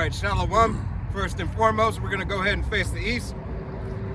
right, Shalom. First and foremost, we're going to go ahead and face the east.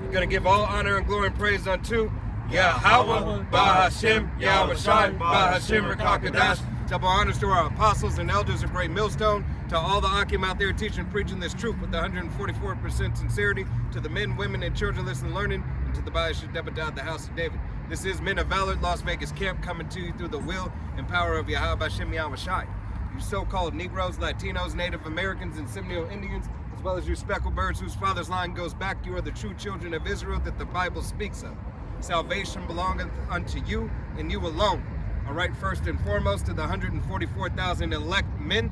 We're going to give all honor and glory and praise unto Yahweh, Bahashem, Yahweh Shai, Bahashem, Rakakadash. Double honors to our apostles and elders of Great Millstone, to all the Akim out there teaching and preaching this truth with 144% sincerity, to the men, women, and children listening and learning, and to the Baasha Debadah, the house of David. This is Men of Valor, Las Vegas camp, coming to you through the will and power of Yahweh Bahashem, Yahweh Shai. You so-called Negroes, Latinos, Native Americans, and Seminole Indians, as well as you speckled birds whose father's line goes back, you are the true children of Israel that the Bible speaks of. Salvation belongeth unto you and you alone. All right, first and foremost, to the 144,000 elect men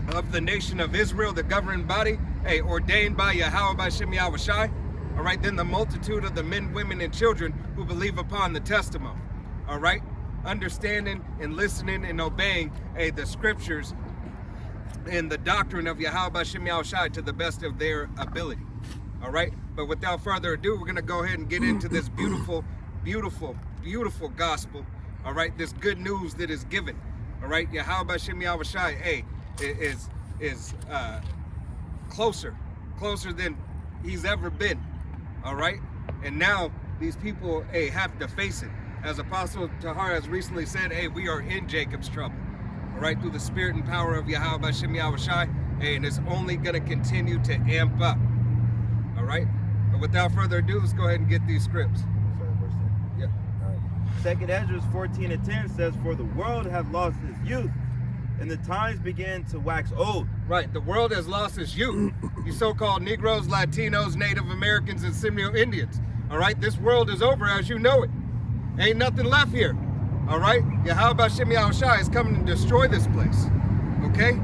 of the nation of Israel, the governing body, ordained by Yahweh Bahashem Yahweh Shai. All right, then the multitude of the men, women, and children who believe upon the testimony. All right, understanding and listening and obeying the scriptures and the doctrine of Yahweh Bahashem Yahweh Shai to the best of their ability. All right, but without further ado, we're going to go ahead and get into this beautiful, beautiful, beautiful gospel. All right, this good news that is given. All right, Yahweh Bahashem Yahweh Shai is closer than he's ever been. All right, and now these people have to face it. As Apostle Tahar has recently said, we are in Jacob's trouble. All right, through the spirit and power of Yahweh Bahashem Yahweh Shai, and it's only going to continue to amp up. All right, but without further ado, let's go ahead and get these scripts. Yeah. Second Ezra 14:10 says, "For the world hath lost its youth, and the times began to wax old." Right, the world has lost its youth. You so-called Negroes, Latinos, Native Americans, and Seminole Indians. All right, this world is over as you know it. Ain't nothing left here. All right, Yahweh Bahashem Yahweh Shai is coming to destroy this place. Okay?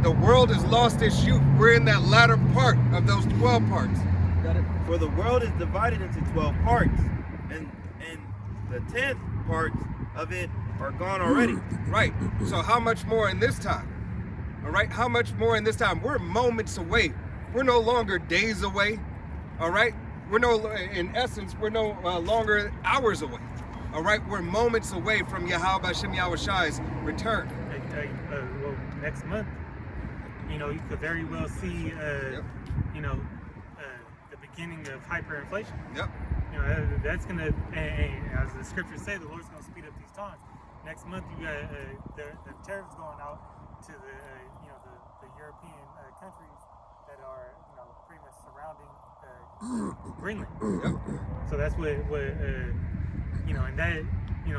The world has lost its youth. We're in that latter part of those 12 parts. Got it? For the world is divided into 12 parts, and the 10th parts of it are gone already. Right. So how much more in this time? All right. How much more in this time? We're moments away. We're no longer days away. All right. In essence, we're no longer hours away. All right. We're moments away from Yahweh Bahashem Yahweh Shai's return. Well, next month, you could very well see, Yep. The beginning of hyperinflation. Yep. That's gonna, as the scriptures say, the Lord's gonna speed up these times. Next month, you got the tariffs going out to the European countries that are pretty much surrounding Greenland. Yep. So that's what and that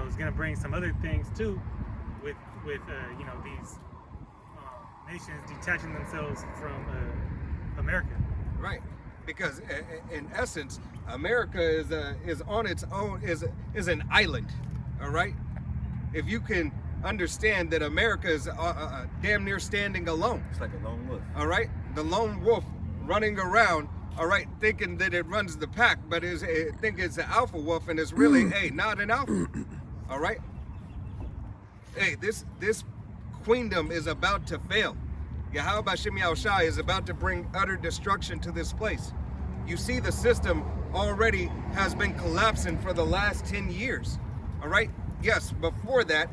is gonna bring some other things too, with these nations detaching themselves from America. Right. Because in essence, America is on its own, is an island. All right. If you can understand that America is damn near standing alone. It's like a lone wolf. All right. The lone wolf running around. All right, thinking that it runs the pack, but think it's an alpha wolf, and it's really not an alpha. All right. This queendom is about to fail. Yahweh Bahashem Yahweh Shai is about to bring utter destruction to this place. You see, the system already has been collapsing for the last 10 years. All right. Yes, before that,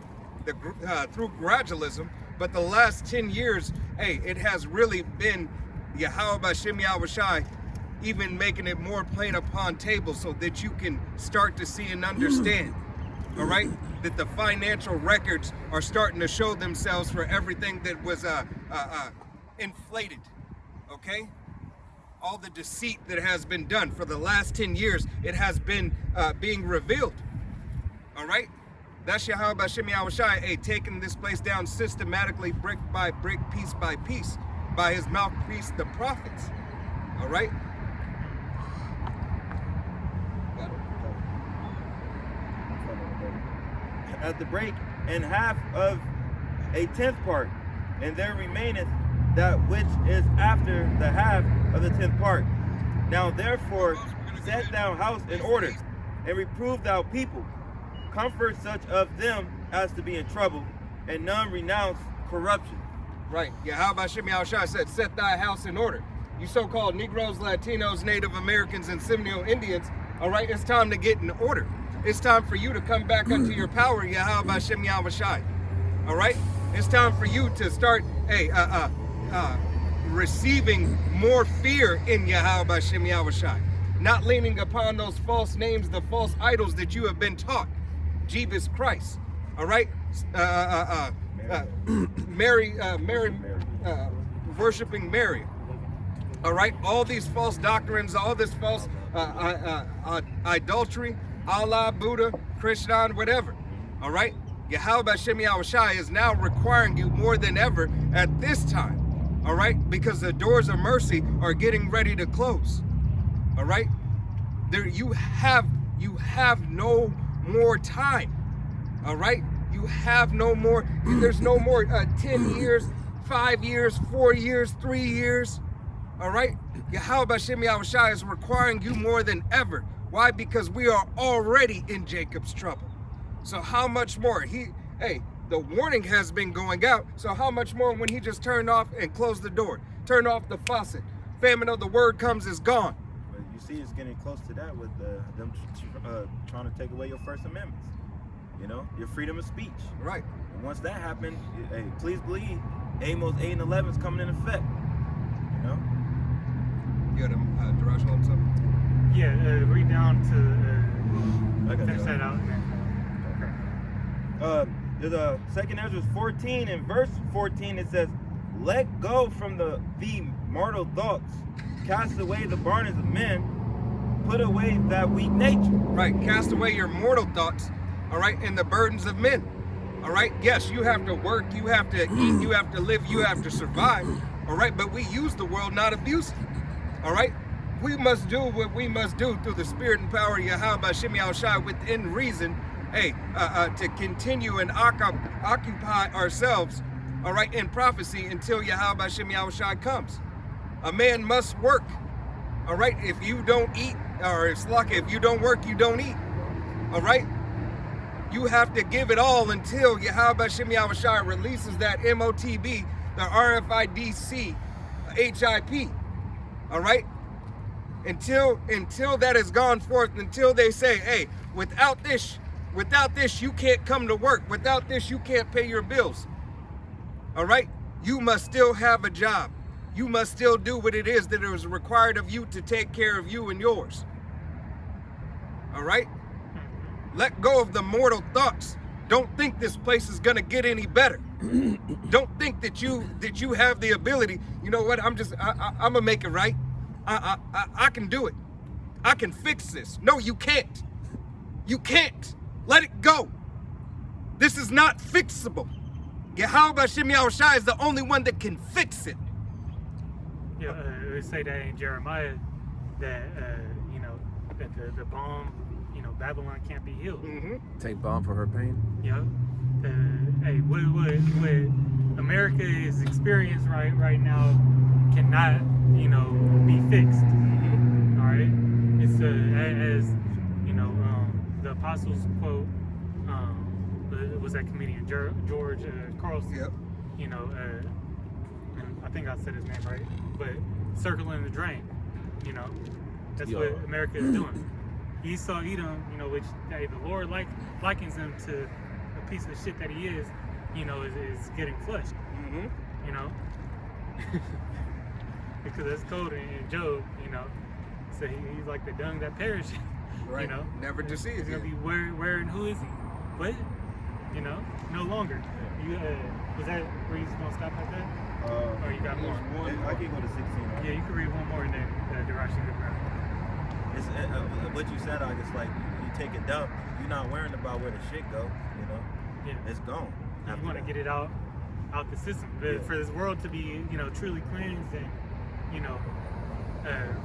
through gradualism, but the last 10 years, it has really been Yahweh Bahashem Yahweh Shai even making it more plain upon table so that you can start to see and understand. All right, that the financial records are starting to show themselves for everything that was inflated. Okay, all the deceit that has been done for the last 10 years, it has been being revealed. All right, that's Yahweh Bahashem Yahweh Shai, taking this place down systematically, brick by brick, piece by piece, by his mouthpiece, the prophets. All right. At the break, and half of a 10th part, and there remaineth that which is after the half of the 10th part. Now therefore set thou house in order, and reprove thou people. Comfort such of them as to be in trouble, and none renounce corruption. Right. Yahweh Bahashem Yahweh Shai said, set thy house in order. You so-called Negroes, Latinos, Native Americans, and Seminole Indians, all right, it's time to get in order. It's time for you to come back unto your power, Yahweh Bahashem Yahweh Shai. All right? It's time for you to start receiving more fear in Yahweh Hashem Yahushai, not leaning upon those false names, the false idols that you have been taught. Jesus Christ, all right? Mary, worshiping Mary, all right? All these false doctrines, all this false idolatry, Allah, Buddha, Krishna, whatever, all right? Yahweh Hashem Yahushai is now requiring you more than ever at this time, all right? Because the doors of mercy are getting ready to close, all right? There, you have no more time, all right? You have no more, there's no more 10 years, 5 years, 4 years, 3 years, all right? Yahweh Hashem Yahushai is requiring you more than ever. Why? Because we are already in Jacob's trouble. So how much more? The warning has been going out. So how much more when he just turned off and closed the door, turned off the faucet? Famine of the word comes is gone. But you see, it's getting close to that with them trying to take away your First Amendments. You know, your freedom of speech. Right. And once that happens, hey, please believe Amos 8 and 11 is coming in effect. You know? You got a directional on something? Yeah, read down to I got finish that. that out. There's a 2nd Ezra 14 and verse 14. It says, "Let go from the mortal thoughts, cast away the burdens of men, put away that weak nature." Right. Cast away your mortal thoughts, all right, and the burdens of men. All right. Yes, you have to work, you have to eat, you have to live, you have to survive. All right. But we use the world, not abuse it. All right. We must do what we must do through the spirit and power of Yahweh Hashem Yahushai within reason. To continue and occupy ourselves, all right, in prophecy until Yahweh Hashem Yahushai comes. A man must work, all right? If you don't eat, or it's like if you don't work, you don't eat, all right? You have to give it all until Yahweh Hashem Yahushai releases that MOTB, the RFIDC, HIP, all right? Until that has gone forth, until they say, hey, without this, you can't come to work. Without this, you can't pay your bills. All right? You must still have a job. You must still do what it is that is required of you to take care of you and yours. All right? Let go of the mortal thoughts. Don't think this place is going to get any better. Don't think that you have the ability. You know what? I'm going to make it right. I can do it. I can fix this. No, you can't. You can't. Let it go. This is not fixable. Yahweh Hashem Yahushai is the only one that can fix it. Yeah, they say that in Jeremiah that that the bomb, Babylon can't be healed. Mm-hmm. Take balm for her pain. Yeah. Hey, what America is experiencing right now cannot, be fixed. Mm-hmm. All right. It's as the apostles quote. Was that comedian George Carlson? Yep. And I think I said his name right, but circling the drain. That's Yo. what America is doing. Esau Edom, which the Lord likens him to a piece of shit that he is, is getting flushed. Mm-hmm. Because that's code in Job, so he's like the dung that perishes. Right. Never to see He's it gonna be again. where and who is he? What? No longer. You was that where you was gonna stop at that? Or you got more? I can go to 16. Right? Yeah, you can read one more and then Darashi could grab. It's what you said. It's like you take a dump. You're not worrying about where the shit go. Yeah. It's gone. You want to get it out the system, but Yeah. for this world to be truly cleansed and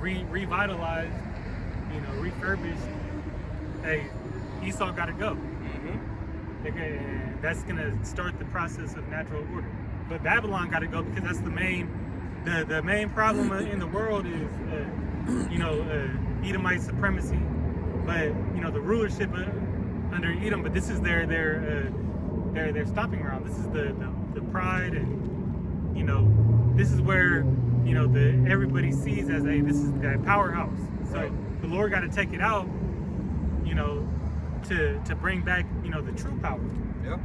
revitalized, refurbished. Hey, Esau got to go. Mm-hmm. That's gonna start the process of natural order. But Babylon got to go because that's the main problem in the world is Edomite supremacy. But the rulership under Edom. But this is their stopping ground. This is the pride, and this is where everybody sees as this is that powerhouse. So Right. the Lord got to take it out. To bring back, the true power. Yep.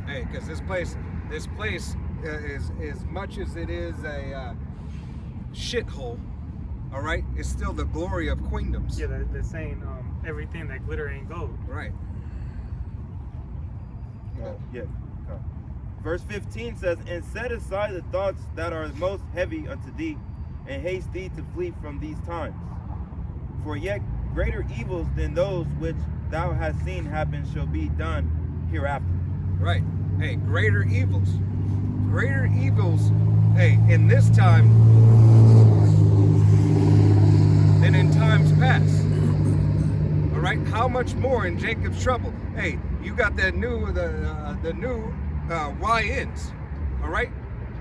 Hey, because this place as much as it is a shithole, all right, it's still the glory of queendoms. Yeah, they're saying everything that glitter ain't gold. Right. Yeah. Verse 15 says, "And set aside the thoughts that are most heavy unto thee, and haste thee to flee from these times. For yet greater evils than those which thou hast seen happen shall be done hereafter." Right. Hey, greater evils. Greater evils, hey, in this time than in times past. All right. How much more in Jacob's trouble? Hey, you got that new the new YNs. All right.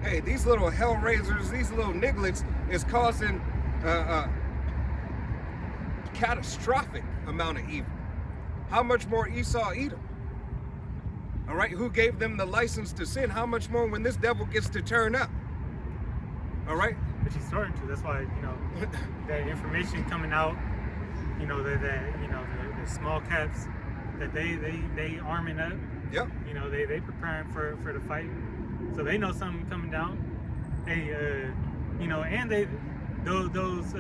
Hey, these little hellraisers, these little nigglets is causing catastrophic amount of evil. How much more Esau, Edom? All right, who gave them the license to sin? How much more when this devil gets to turn up? All right. But he's starting to. That's why, that information coming out, the small caps, that they arming up. Yep. They preparing for the fight, so they know something coming down. They and they those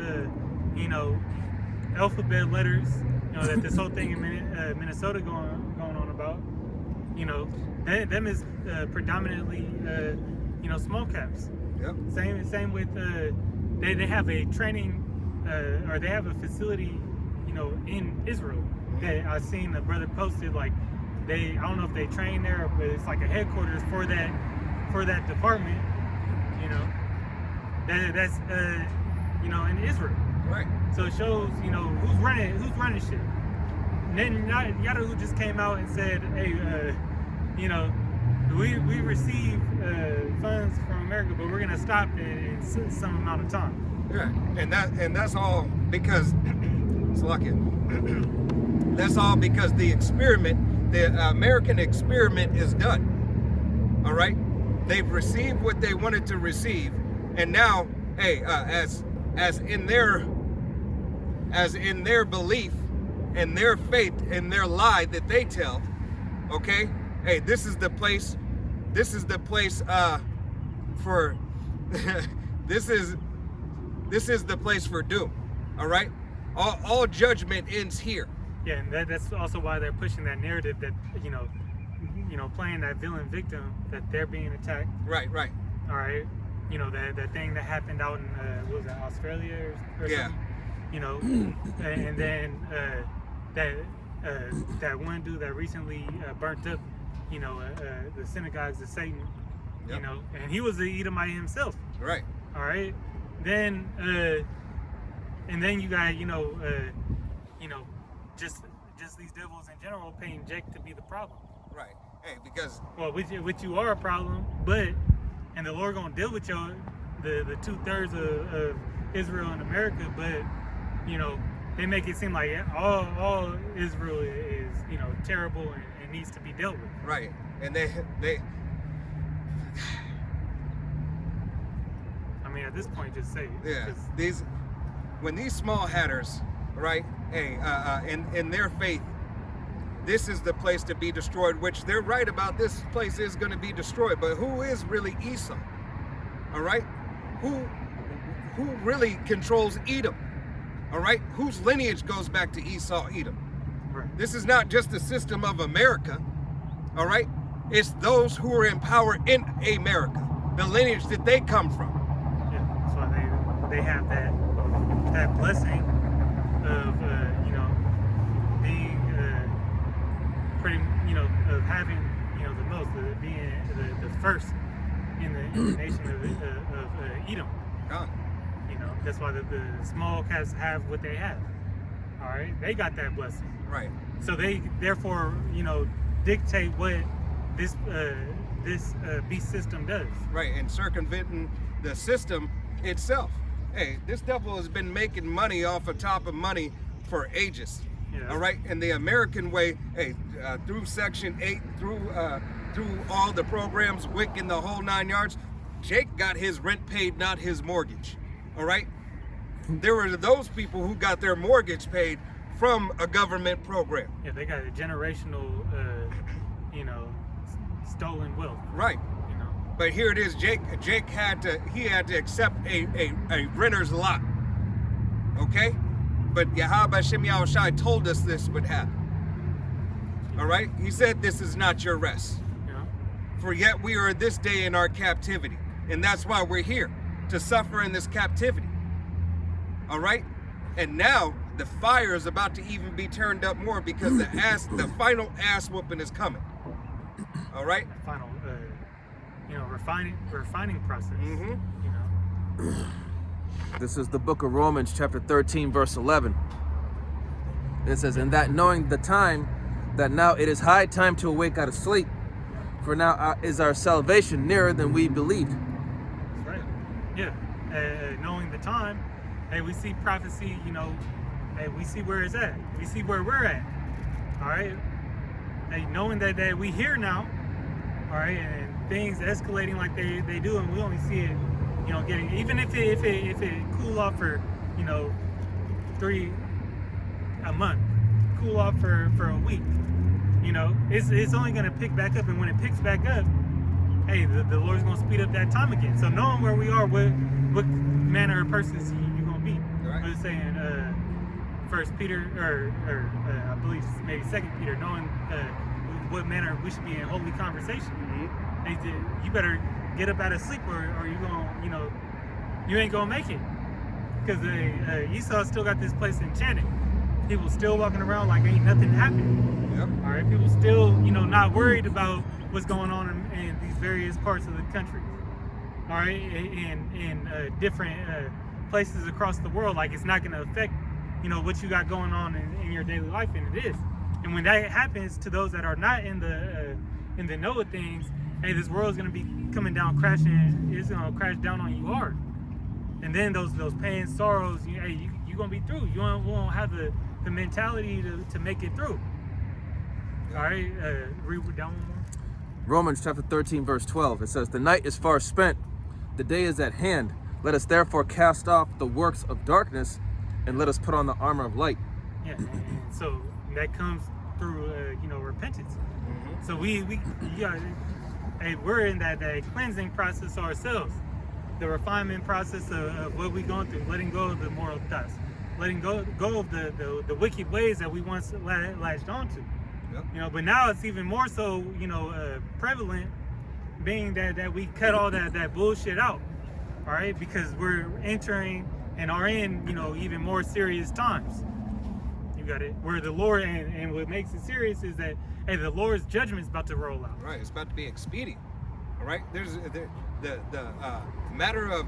alphabet letters, that this whole thing in Minnesota going on about. Them is predominantly small caps. Yep. Same with they have a training or they have a facility in Israel that I seen the brother posted, like I don't know if they train there, but it's like a headquarters for that department. That's in Israel. Right. So it shows who's running shit. And then Yadahu just came out and said, hey, we receive funds from America, but we're gonna stop in some amount of time. Yeah, and that's all because it's lucky. That's all because the American experiment is done. All right, they've received what they wanted to receive, and now, hey, as in their belief and their faith and their lie that they tell, okay, hey, this is the place for this is the place for doom. All right, all judgment ends here. Yeah, and that's also why they're pushing that narrative that playing that villain victim, that they're being attacked. Right. All right, that thing that happened out in what was it, Australia or something. And then that one dude that recently burnt up the synagogues of Satan. Yep. And he was an Edomite himself. Right. All right. Then and then you got just these devils in general paying Jake to be the problem. Right. Hey, because Which you are a problem, and the Lord gonna deal with the 2/3 of Israel and America, but they make it seem like all Israel is terrible and needs to be dealt with. right, and they I mean, at this point, just say it. yeah 'Cause when these small hatters, right, hey, in their faith, this is the place to be destroyed, which they're right about. This place is going to be destroyed, but who is really Esau? All right, who really controls Edom? All right, whose lineage goes back to Esau, Edom? right. This is not just the system of America. All right, it's those who are in power in America, the lineage that they come from. Yeah, that's why they have that blessing of being pretty of having the most, of being the first in the nation of Edom. God. That's why the small cats have what they have. All right, they got that blessing, Right. so they therefore dictate what this beast system does. Right, and circumventing the system itself. Hey, this devil has been making money off of top of money for ages. Yeah. All right, and the American way, hey, through Section 8, through all the programs, WIC and the whole 9 yards, Jake got his rent paid, not his mortgage. All right, there were those people who got their mortgage paid from a government program. Yeah, they got a generational, stolen wealth. Right. But here it is. Jake had to accept a renter's lot. Okay? But Yahweh Hashem Yahushai told us this would happen. All right? He said this is not your rest. Yeah. For yet we are this day in our captivity. And that's why we're here, to suffer in this captivity. All right? And now the fire is about to even be turned up more because the final ass whooping is coming. All right? Final, refining process. Mm-hmm. You know. This is the book of Romans, chapter 13, verse 11. It says, "And that knowing the time, that now it is high time to awake out of sleep, for now is our salvation nearer than we believed." That's right. Yeah. Knowing the time, hey, we see prophecy, you know, hey, we see where it's at. We see where we're at. All right. Hey, knowing that we here now, all right, and things escalating like they do, and we only see it, you know, getting, even if it cool off for, you know, 3 a month, cool off for a week, you know, it's only gonna pick back up, and when it picks back up, hey, the Lord's gonna speed up that time again. So knowing where we are, what manner of persons you gonna be. Right. I was saying, First Peter, or I believe maybe Second Peter, knowing what manner we should be in holy conversation. Mm-hmm. Hey, you better get up out of sleep, or you gonna, you know, you ain't gonna make it. Because Esau still got this place enchanted. People still walking around like ain't nothing happening. Yep. All right, people still, you know, not worried about what's going on in these various parts of the country. All right, in different places across the world, like it's not gonna affect, you know, what you got going on in your daily life, and it is. And when that happens to those that are not in the know of things, hey, this world's gonna be coming down, crashing. It's gonna crash down on you hard. And then those pains, sorrows, hey, you gonna be through. You won't have the mentality to make it through. All right, read down one more. Romans chapter 13, verse 12. It says, "The night is far spent, the day is at hand. Let us therefore cast off the works of darkness, and let us put on the armor of light." Yeah, and so that comes through, you know, repentance. Mm-hmm. So we're in that cleansing process ourselves, the refinement process of what we're going through, letting go of the moral thoughts, letting go of the wicked ways that we once latched onto. Yep. You know, but now it's even more so, you know, prevalent, being that we cut all that bullshit out. All right, because we're entering and are in, you know, even more serious times. You got it. Where the Lord, and what makes it serious is that, hey, the Lord's judgment is about to roll out. Right, it's about to be expedient. All right, there's the matter of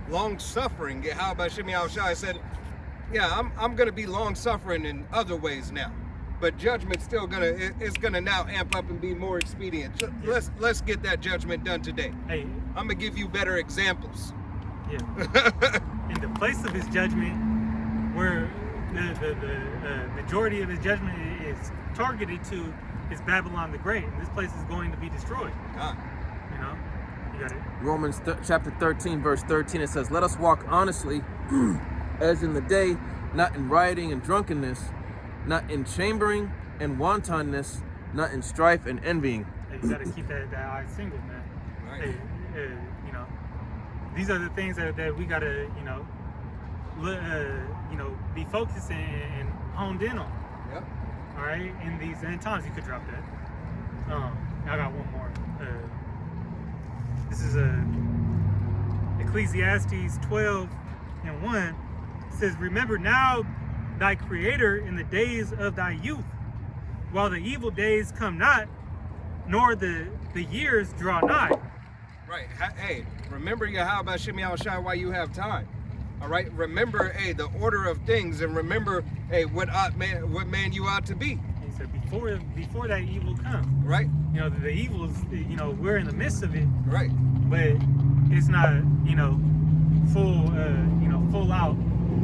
long suffering. How about Shemi Al-Shai said, yeah, I'm gonna be long suffering in other ways now, but judgment's still it's gonna now amp up and be more expedient. Let's get that judgment done today. Hey, I'm gonna give you better examples. yeah. In the place of his judgment, where the majority of his judgment is targeted to, is Babylon the Great, and this place is going to be destroyed. You know, you got it. Romans chapter 13, verse 13. It says, "Let us walk honestly, as in the day, not in rioting and drunkenness, not in chambering and wantonness, not in strife and envying." Hey, you got to keep that eye single, man. Right. Hey, you know, these are the things that we gotta, you know, be focused and honed in on. Yep. All right, in these end times, you could drop that. I got one more. This is Ecclesiastes 12:1. It says, "Remember now thy Creator in the days of thy youth, while the evil days come not, nor the years draw nigh." Right. Hey, remember Yahweh Shemi Al-Shai while you have time. All right. Remember, hey, the order of things, and remember, hey, what man you ought to be. He said, before that evil comes. Right. You know, the evil is, you know, we're in the midst of it, Right. but it's not, you know, full out,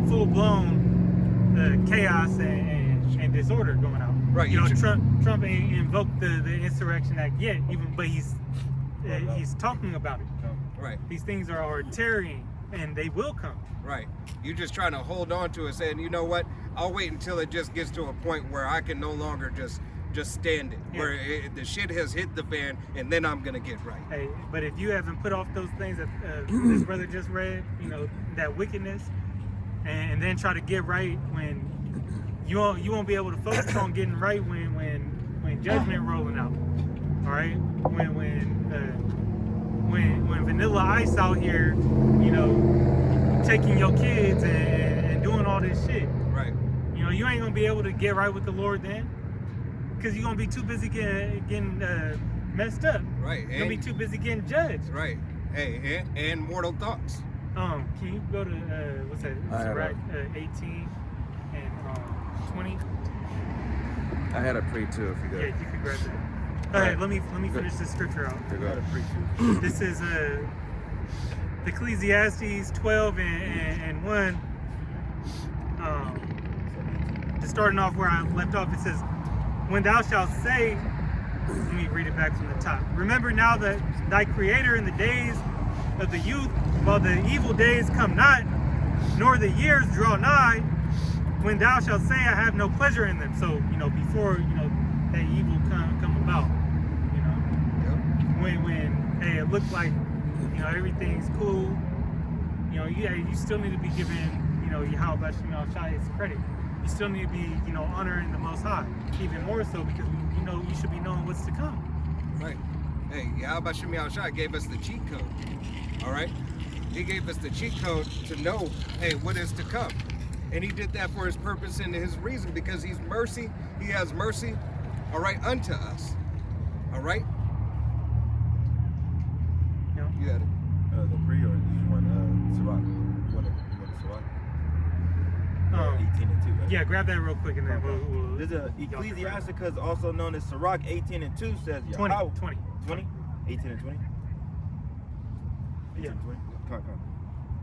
full blown chaos and disorder going out. Right. You know, Trump ain't invoked the Insurrection Act yet, but he's talking about it. Right. These things are tarrying, and they will come. Right. You're just trying to hold on to it, saying, you know what? I'll wait until it just gets to a point where I can no longer just just stand it. Yeah. Where the shit has hit the fan, and then I'm gonna get right. Hey, but if you haven't put off those things that this brother just read, you know, that wickedness, and then try to get right when you won't be able to focus on getting right when judgment rolling out. All right, when Vanilla Ice out here, you know, taking your kids and doing all this shit. Right. You know, you ain't gonna be able to get right with the Lord then, because you're gonna be too busy getting messed up. Right. You're gonna be too busy getting judged. Right. Hey, and mortal thoughts. Can you go to what's that? I had Sirach 18 and 20. I had a pre too. If you Yeah, go. you can grab that. All All right, right. let me finish this scripture out. Here, go. This is Ecclesiastes 12 and 1. Just starting off where I left off, it says, "When thou shalt say," let me read it back from the top. "Remember now that thy Creator in the days of the youth, while the evil days come not, nor the years draw nigh, when thou shalt say, I have no pleasure in them." So, you know, before, you know, that evil come about, you know, when hey, it looked like, you know, everything's cool, you know, you still need to be giving, you know, Yahweh Shemel Shai his credit. You still need to be, you know, honoring the Most High, even more so because, you know, you should be knowing what's to come. Right. Hey, Yahweh Shem Yahushua gave us the cheat code. All right? He gave us the cheat code to know, hey, what is to come. And he did that for his purpose and his reason, because he's mercy. He has mercy, all right, unto us. All right? You know? You got it. The pre or you want Sirach? You want Sirach? 18 and 2, right? Yeah, grab that real quick and then we'll There's a Ecclesiasticus, also known as Sirach 18 and 2, says 20. Yahweh. 20. 20? 18 and 20? 18 Yeah. and 20?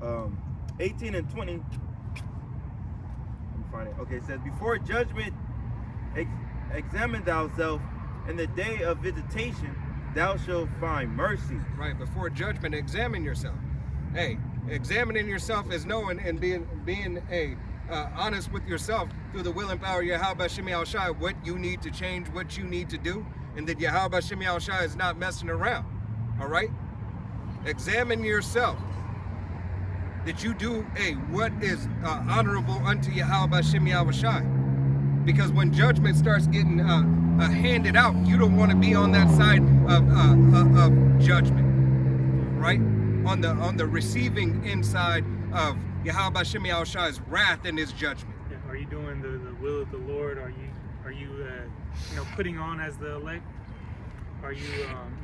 Come. 18 and 20. Let me find it. Okay, it says, "Before judgment, examine thyself, in the day of visitation, thou shalt find mercy." Right, before judgment, examine yourself. Hey, examining yourself is knowing and being honest with yourself through the will and power of Yahweh Shem Yahushua, what you need to change, what you need to do, and that Yahweh Shem Yahushua is not messing around. All right? Examine yourself. That you do what is honorable unto Yahweh Shem Yahushua. Because when judgment starts getting handed out, you don't want to be on that side of judgment, right? On the receiving inside of Yahweh Shem Yahushua's wrath and his judgment. Yeah, are you doing the will of the Lord? Are you you know, putting on as the elect? Are you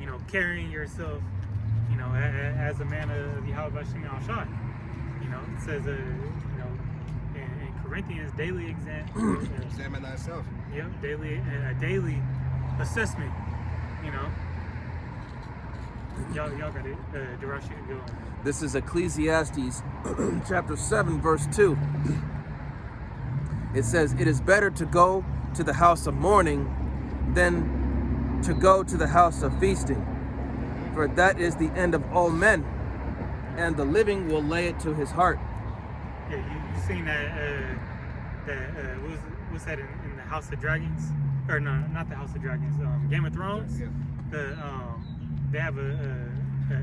you know, carrying yourself, you know, as a man of Yahweh Shem Yahushua? You know, it says you know, in Corinthians, daily Examine thyself. yeah, a daily assessment. You know, y'all got it. Darash, you can go. This is Ecclesiastes chapter 7, verse 2. It says, "It is better to go to the house of mourning than to go to the house of feasting. For that is the end of all men, and the living will lay it to his heart." Yeah, you seen that what's that in the House of Dragons? Or no, not the House of Dragons. Game of Thrones. Yeah. They have a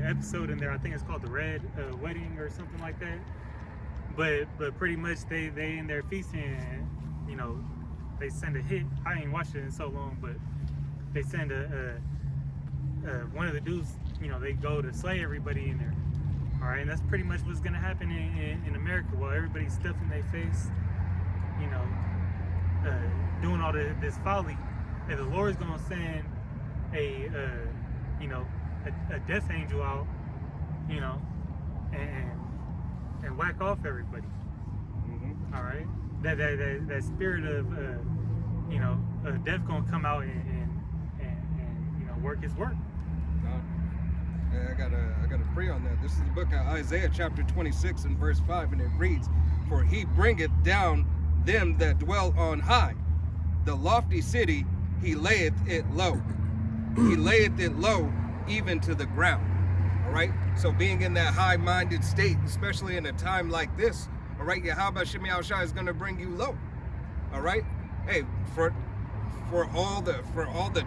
episode in there. I think it's called the Red Wedding or something like that. But pretty much they in their feasting, and, you know, they send a hit. I ain't watched it in so long, but they send one of the dudes. You know, they go to slay everybody in there. All right, and that's pretty much what's gonna happen in America. While everybody's stuffing their face, you know, doing all this folly, and the Lord's gonna send a death angel out, you know, and whack off everybody. Mm-hmm. All right, that spirit of you know, death gonna come out and you know, work his work. I got a pray on that. This is the book of Isaiah chapter 26 and verse 5, and it reads, "For he bringeth down them that dwell on high. The lofty city, he layeth it low. He layeth it low even to the ground." All right? So being in that high-minded state, especially in a time like this, all right, Yahweh Shem Yahushua is going to bring you low. All right? Hey, for all the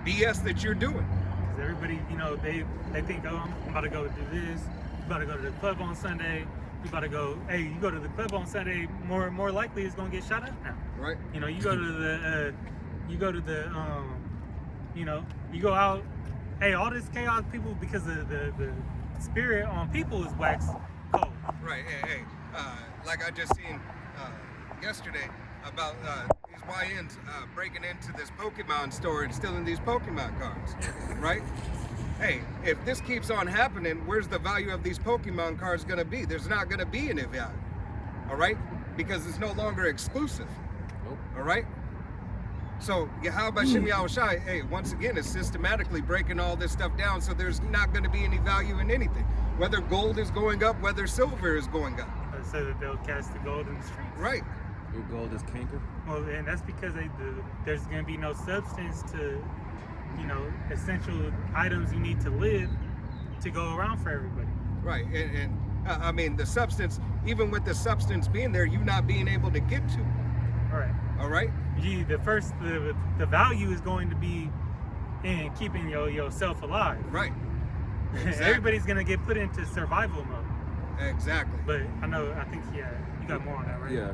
BS that you're doing. Because everybody, you know, they think, oh, I'm about to go do this. You about to go to the club on Sunday. You about to go. Hey, you go to the club on Sunday. More likely, it's gonna get shot up now. Right. You know, you go to the, you know, you go out. Hey, all this chaos, people, because the spirit on people is wax cold. Right. Hey, like I just seen yesterday about these YNs breaking into this Pokemon store and stealing these Pokemon cards, right? Hey, if this keeps on happening, where's the value of these Pokemon cards going to be? There's not going to be any value, all right? Because it's no longer exclusive, Nope. all right? So Yahweh Shem Yahushai, hey, once again, is systematically breaking all this stuff down, so there's not going to be any value in anything. Whether gold is going up, whether silver is going up. So that they'll cast the gold in the streets. Right. Your gold is canker. Well, and that's because there's going to be no substance to, you know, essential items you need to live to go around for everybody. Right, and I mean the substance, even with the substance being there, you not being able to get to. All right. All right. The value is going to be in keeping yourself alive. Right. Exactly. Everybody's gonna get put into survival mode. Exactly. But I think you got more on that, right? Yeah.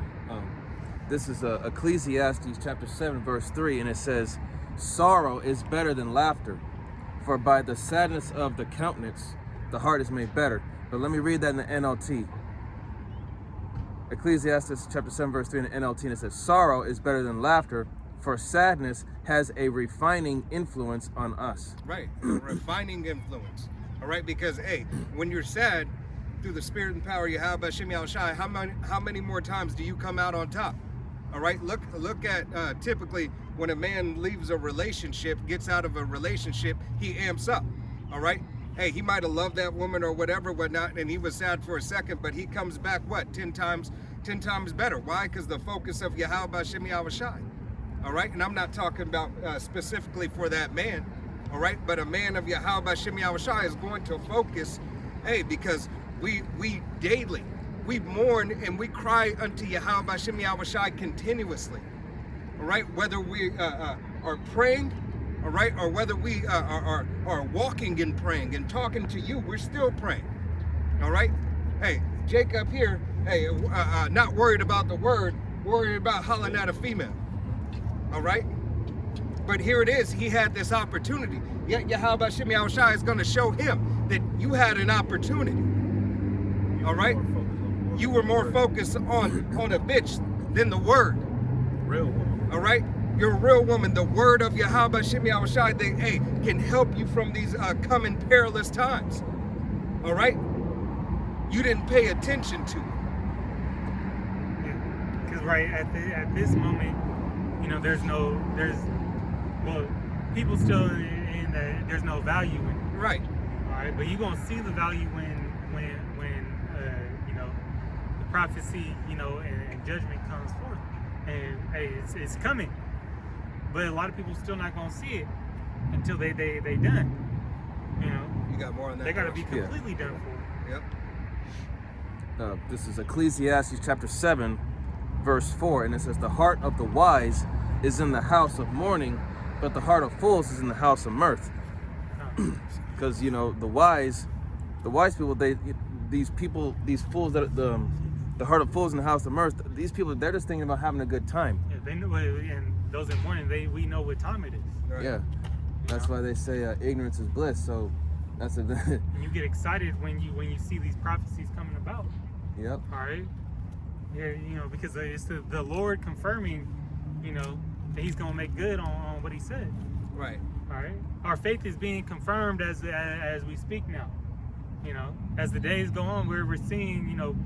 This is Ecclesiastes chapter 7, verse 3, and it says, "Sorrow is better than laughter, for by the sadness of the countenance, the heart is made better." But let me read that in the NLT. Ecclesiastes chapter 7, verse 3 in the NLT, and it says, "Sorrow is better than laughter, for sadness has a refining influence on us." Right. A refining influence. All right. Because hey, when you're sad, through the spirit and power of Yahweh Shem Yahushai, how many more times do you come out on top? All right. Look at typically when a man leaves a relationship, gets out of a relationship, he amps up. All right. Hey, he might have loved that woman or whatnot, and he was sad for a second, but he comes back 10 times better. Why? Because the focus of Yahweh Shem Yahushai. All right. And I'm not talking about specifically for that man. All right. But a man of Yahweh Shem Yahushai is going to focus, hey, because we daily, we mourn and we cry unto Yahweh Shem Yahushai continuously. All right. Whether we are praying, all right, or whether we are walking and praying and talking to you, we're still praying. All right. Hey, Jacob here, hey, not worried about the word, worried about hollering at a female. All right. But here it is. He had this opportunity. Yet Yahweh Shem Yahushai is going to show him that you had an opportunity. All right. You were more focused on a bitch than the word. Real woman. All right. You're a real woman. The word of Yahweh Shem Yahushai, they can help you from these coming perilous times. All right. You didn't pay attention to it. Because right at this moment, you know, people still in that there's no value in it. Right. All right, but you're gonna see the value when you know, the prophecy, you know, and judgment comes forth, and hey, it's coming. But a lot of people still not gonna see it until they done. You know, You got more on that? they gotta be Josh? completely done for. Yep. This is Ecclesiastes chapter 7, verse 4, and it says, "The heart of the wise is in the house of mourning, but the heart of fools is in the house of mirth." Because, you know, the wise people, these fools that the heart of fools in the house of mirth, these people, they're just thinking about having a good time. Yeah, they know, and those in mourning, we know what time it is. Right. Yeah, that's why they say ignorance is bliss. So that's a And you get excited when you see these prophecies coming about. yep. All right. Yeah, you know, because it's the Lord confirming, you know, that He's gonna make good on what He said. Right. All right. Our faith is being confirmed as we speak now. You know, as the days go on, we're seeing, you know,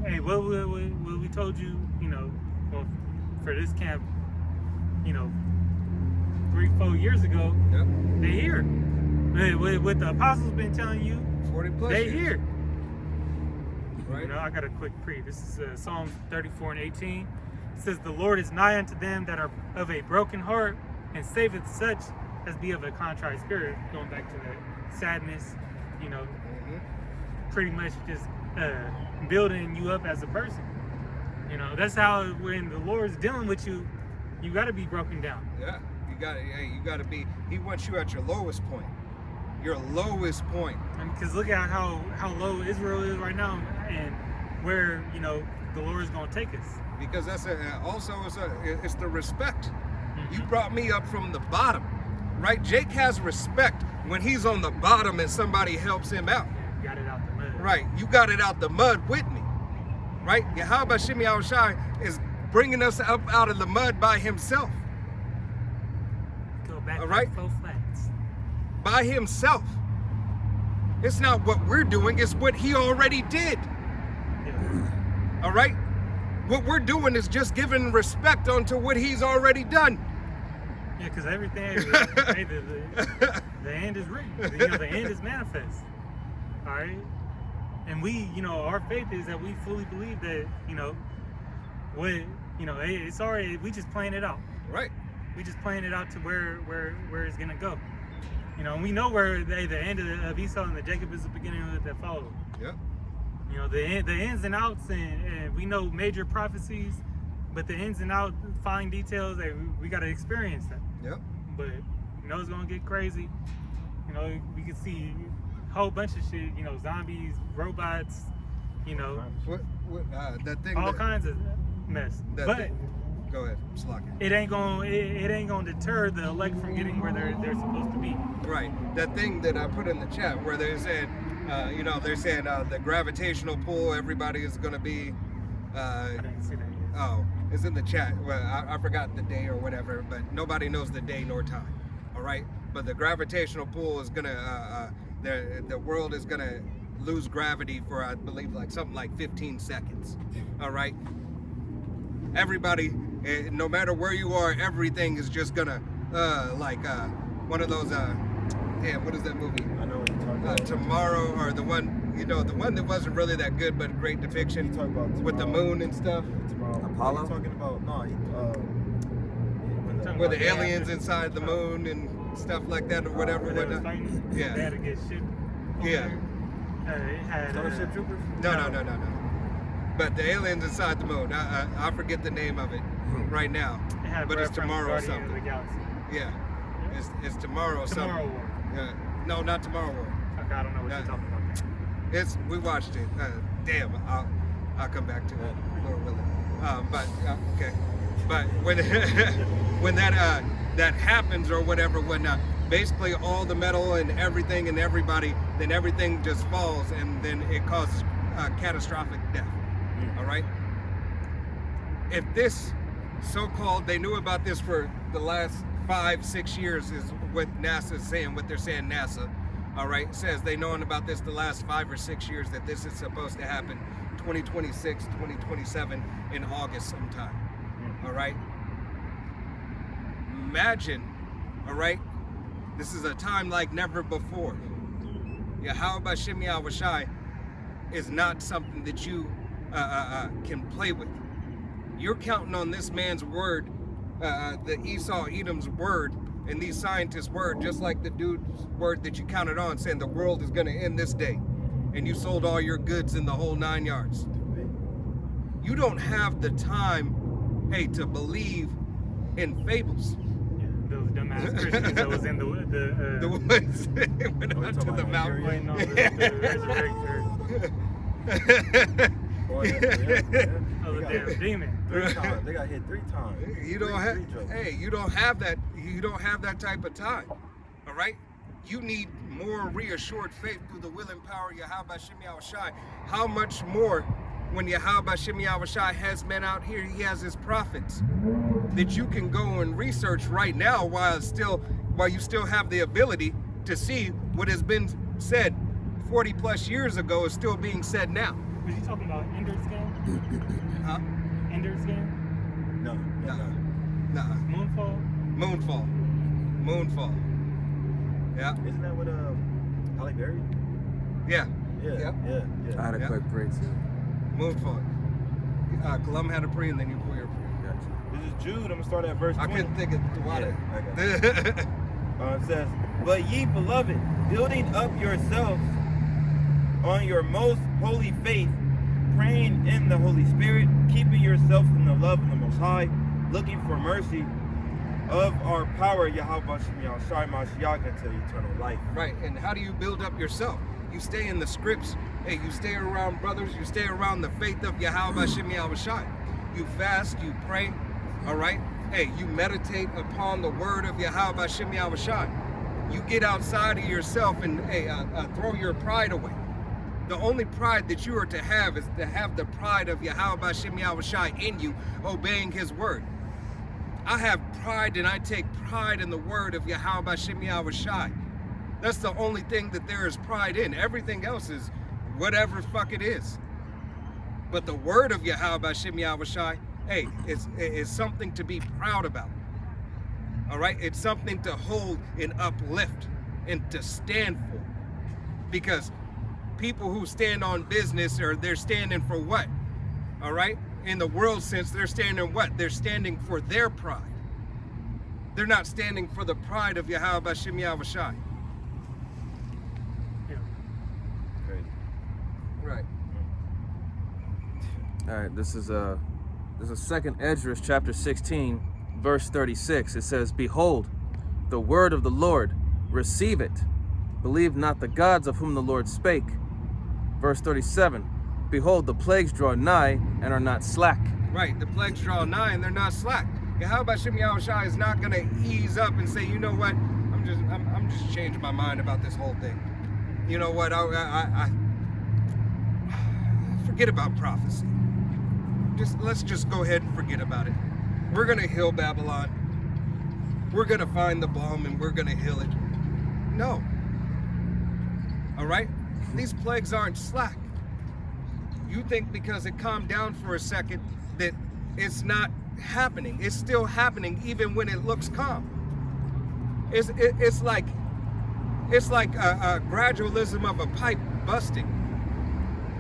hey, what we told you, you know, well, for this camp, you know, 3-4 years ago, Yep. they here. What the apostles been telling you, 40 plus. they years. here. Right. You know, I got a quick pre. This is Psalms 34:18. It says, "The Lord is nigh unto them that are of a broken heart, and saveth such as be of a contrite spirit." Going back to the sadness, you know, pretty much just building you up as a person. You know, that's how when the Lord's dealing with you, you got to be broken down. Yeah, you got to be. He wants you at your lowest point. Your lowest point. Because look at how low Israel is right now, and where the Lord is going to take us. Because that's it's the respect. You brought me up from the bottom, right? Jake has respect when he's on the bottom and somebody helps him out. You got it out the mud. Right, you got it out the mud with me, right? Yahweh Shimi Yahushai is bringing us up out of the mud by himself. Go back All right. 4 flats. By himself. It's not what we're doing, it's what he already did. Yeah. All right? What we're doing is just giving respect onto what he's already done. Yeah, because everything, hey, the end is written. The end is manifest. All right? And we, our faith is that we fully believe that, it's already, we just playing it out. Right. We just playing it out to where it's going to go. And we know where the end of Esau and the Jacob is the beginning of that follow. Yep. The ins and outs, and we know major prophecies, but the ins and out, fine details, we got to experience them. Yep. But it's gonna get crazy. We can see a whole bunch of shit. Zombies, robots. That thing. All kinds of mess. But go ahead, Slock it. it ain't gonna deter the elect from getting where they're supposed to be. Right. That thing that I put in the chat where they're saying, they're saying the gravitational pull, everybody is going to be. I didn't see that yet. Oh, it's in the chat. Well, I forgot the day or whatever, but nobody knows the day nor time. All right. But the gravitational pull is gonna, the world is gonna lose gravity for, I believe, something like 15 seconds. All right. Everybody, no matter where you are, everything is just gonna, one of those, what is that movie? I know what you're talking about. Tomorrow, or the one that wasn't really that good, but great depiction. You talking about with the moon and stuff, Tomorrow. Apollo? You're talking about with the aliens inside the moon and stuff like that, or whatever. Where they was whatnot. fighting, Yeah. They had to get shit. over Yeah. there. It had, Starship Troopers? No. But the aliens inside the moon. I forget the name of it right now. It had But it's Brad from tomorrow or Guardian of something. the Galaxy. Yeah. It's tomorrow or Tomorrow something. War. No, not Tomorrow War. Okay, I don't know what Yeah. you're talking about. We watched it. Damn, I'll come back to it, Lord willing. Okay. But when when that happens or whatever, when basically all the metal and everything and everybody, then everything just falls and then it causes catastrophic death. All right. If this so-called, they knew about this for the last 5-6 years, is what NASA's saying. What they're saying, NASA. All right, says they known about this the last 5 or 6 years, that this is supposed to happen 2026, 2027 in August sometime. All right. Imagine, all right, this is a time like never before. Yahweh Shem Yahushai is not something that you can play with. You're counting on this man's word, the Esau Edom's word, and these scientists' word, just like the dude's word that you counted on, saying the world is going to end this day, and you sold all your goods in the whole 9 yards. You don't have the time, to believe in fables. Yeah, those dumbass Christians that was in the ones that went Oh, you out to talking the about mountain. waiting on the resurrector Oh, yeah. of the damn demon. 3 times. They got hit 3 times. You don't have, you don't have that. You don't have that type of time. All right. You need more reassured faith through the will and power of Yahweh Shem Yahushai. How much more when Yahweh Shem Yahushai has men out here? He has his prophets that you can go and research right now while you still have the ability to see what has been said 40 plus years ago is still being said now. Was you talking about Ender's Game? Huh? Ender's Game? No. Nah. Moonfall? Moonfall. Yeah. Isn't that what Halle Berry? Yeah. Yeah. I had a Yeah. quick break too. Moonfall. Colum had a pre and then you pull your pre. Gotcha. This is Jude. I'm gonna start at verse 20. I couldn't think of the water. It says, "But ye beloved, building up yourselves on your most holy faith, praying in the Holy Spirit, keeping yourself in the love of the Most High, looking for mercy of our power, Yahweh Shem Yahushua Mashiach, unto eternal life. Right, and how do you build up yourself? You stay in the scripts. Hey, you stay around brothers. You stay around the faith of Yahweh Shem Yahushua. You fast, you pray, all right? Hey, you meditate upon the word of Yahweh Shem Yahushua. You get outside of yourself and throw your pride away. The only pride that you are to have is to have the pride of Yahweh Shem Yahushua in you, obeying his word. I have pride, and I take pride in the word of Yahweh Shem Yahushua. That's the only thing that there is pride in. Everything else is whatever fuck it is. But the word of Yahweh Shem Yahushua, hey, is something to be proud about. All right? It's something to hold and uplift and to stand for. Because people who stand on business, or they're standing for what? All right? In the world sense, they're standing what? They're standing for their pride. They're not standing for the pride of Yahweh Shem Yahushua. Great. Right. All right, this is a second Esdras chapter 16, verse 36. It says, "Behold, the word of the Lord, receive it. Believe not the gods of whom the Lord spake." Verse 37, "Behold, the plagues draw nigh and are not slack." Right, the plagues draw nigh and they're not slack. Yahweh Shem Yahushua is not going to ease up and say, you know what, I'm just changing my mind about this whole thing. You know what, I forget about prophecy. Let's just go ahead and forget about it. We're going to heal Babylon. We're going to find the balm and we're going to heal it. No. All right? These plagues aren't slack. You think because it calmed down for a second that it's not happening. It's still happening even when it looks calm. It's like a gradualism of a pipe busting,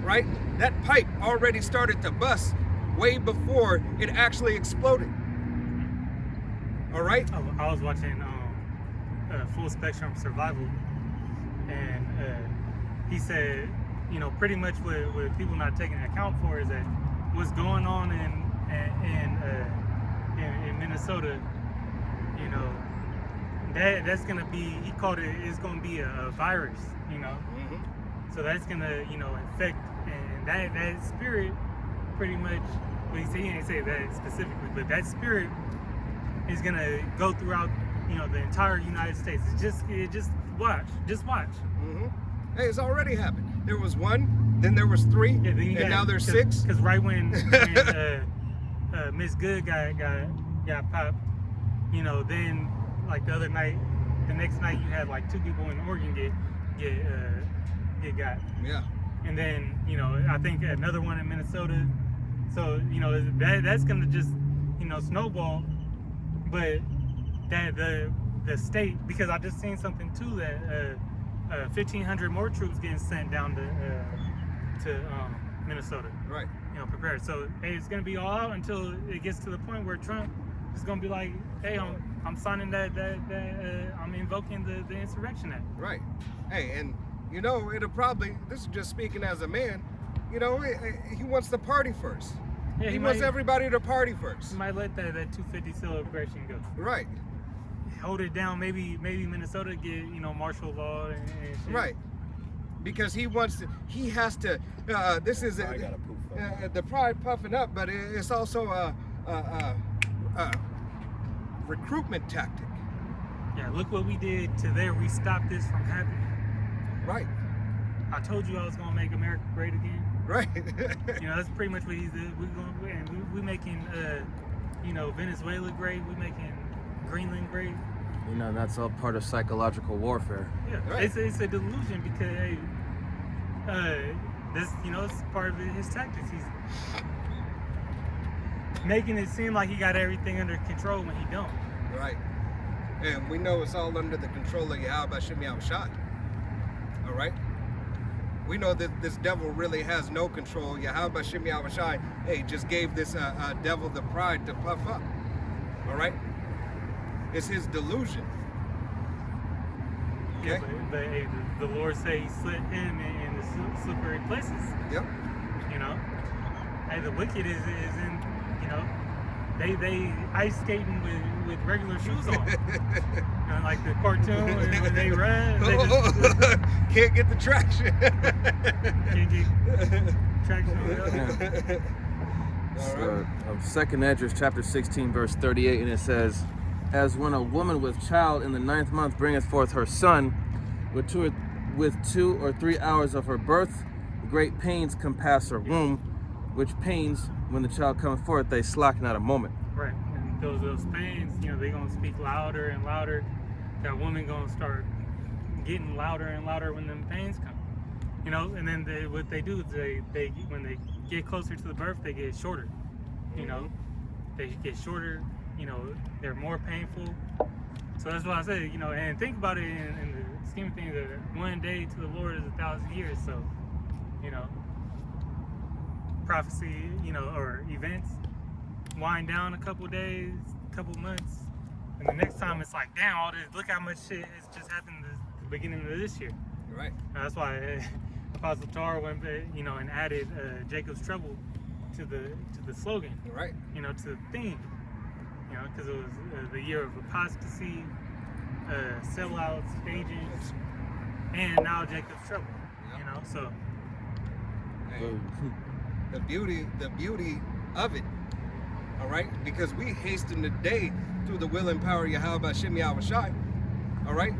right? That pipe already started to bust way before it actually exploded. All right? I was watching Full Spectrum Survival, and he said, you know, pretty much what people not taking account for is that what's going on in Minnesota, you know, that's gonna be, he called it, it's gonna be a virus, you know. Mm-hmm. So that's gonna, you know, infect, and that spirit, pretty much, well, he didn't say that specifically, but that spirit is gonna go throughout, you know, the entire United States. Just watch. Mm-hmm. Hey, it's already happened. There was one, then there was three, Yeah, then and now there's six. Because right when Miss Good got popped, you know, then like the next night you had like 2 people in Oregon get got. Yeah. And then, you know, I think another one in Minnesota. So, you know, that's gonna just, you know, snowball. But that the state, because I just seen something too that 1,500 more troops getting sent down to Minnesota. Right. You know, prepared. So hey, it's gonna be all out until it gets to the point where Trump is gonna be like, hey, I'm signing that I'm invoking the Insurrection Act. Right. Hey, and you know, it'll probably, this is just speaking as a man, you know, he wants the party first. Yeah, he wants everybody to party first. He might let that 250 celebration go. Right. Hold it down. Maybe Minnesota get, you know, martial law and shit. Right. Because he has to, this is I got a poof. the pride puffing up, but it's also a recruitment tactic. Yeah, look what we did to there. We stopped this from happening. Right. I told you I was gonna make America great again. Right. You know, that's pretty much what he's doing. We making, you know, Venezuela great. We making Greenland great. You know, that's all part of psychological warfare. Yeah, Right. it's a delusion because hey, this, you know, it's part of his tactics. He's making it seem like he got everything under control when he don't. Right. And we know it's all under the control of Yahweh Shem Yahushua. All right? We know that this devil really has no control. Yahweh Shem Yahushua, hey, just gave this devil the pride to puff up. All right? It's his delusion. Okay? Yeah, but hey, the Lord say he slid him in the slippery places. Yep. You know, hey, the wicked is in, you know, they ice skating with regular shoes on. Like the cartoon when they run, they just Can't get the traction. can't get traction on the other. Second Esdras chapter 16 verse 38, and it says, as when a woman with child in the 9th month bringeth forth her son, with 2 or 3 hours of her birth, great pains compass her womb, which pains, when the child cometh forth, they slack not a moment. Right, and those pains, they gonna speak louder and louder. That woman gonna start getting louder and louder when them pains come. And then what they do is they when they get closer to the birth, they get shorter. They get shorter. They're more painful. So that's why I say, and think about it in the scheme of things, that one day to the Lord is 1,000 years. So, prophecy, or events wind down a couple days, couple months, and the next time it's like, damn, all this, look how much shit has just happened at the beginning of this year. Right. That's why Apostle Tar went, and added Jacob's trouble to the slogan, Right. to the theme, because it was the year of apostasy, sellouts, agents, and now Jacob's trouble. Yeah. So Hey, the beauty of it, all right, because we hasten the day through the will and power of Yahweh B'Shem Yahweh Shai, all right,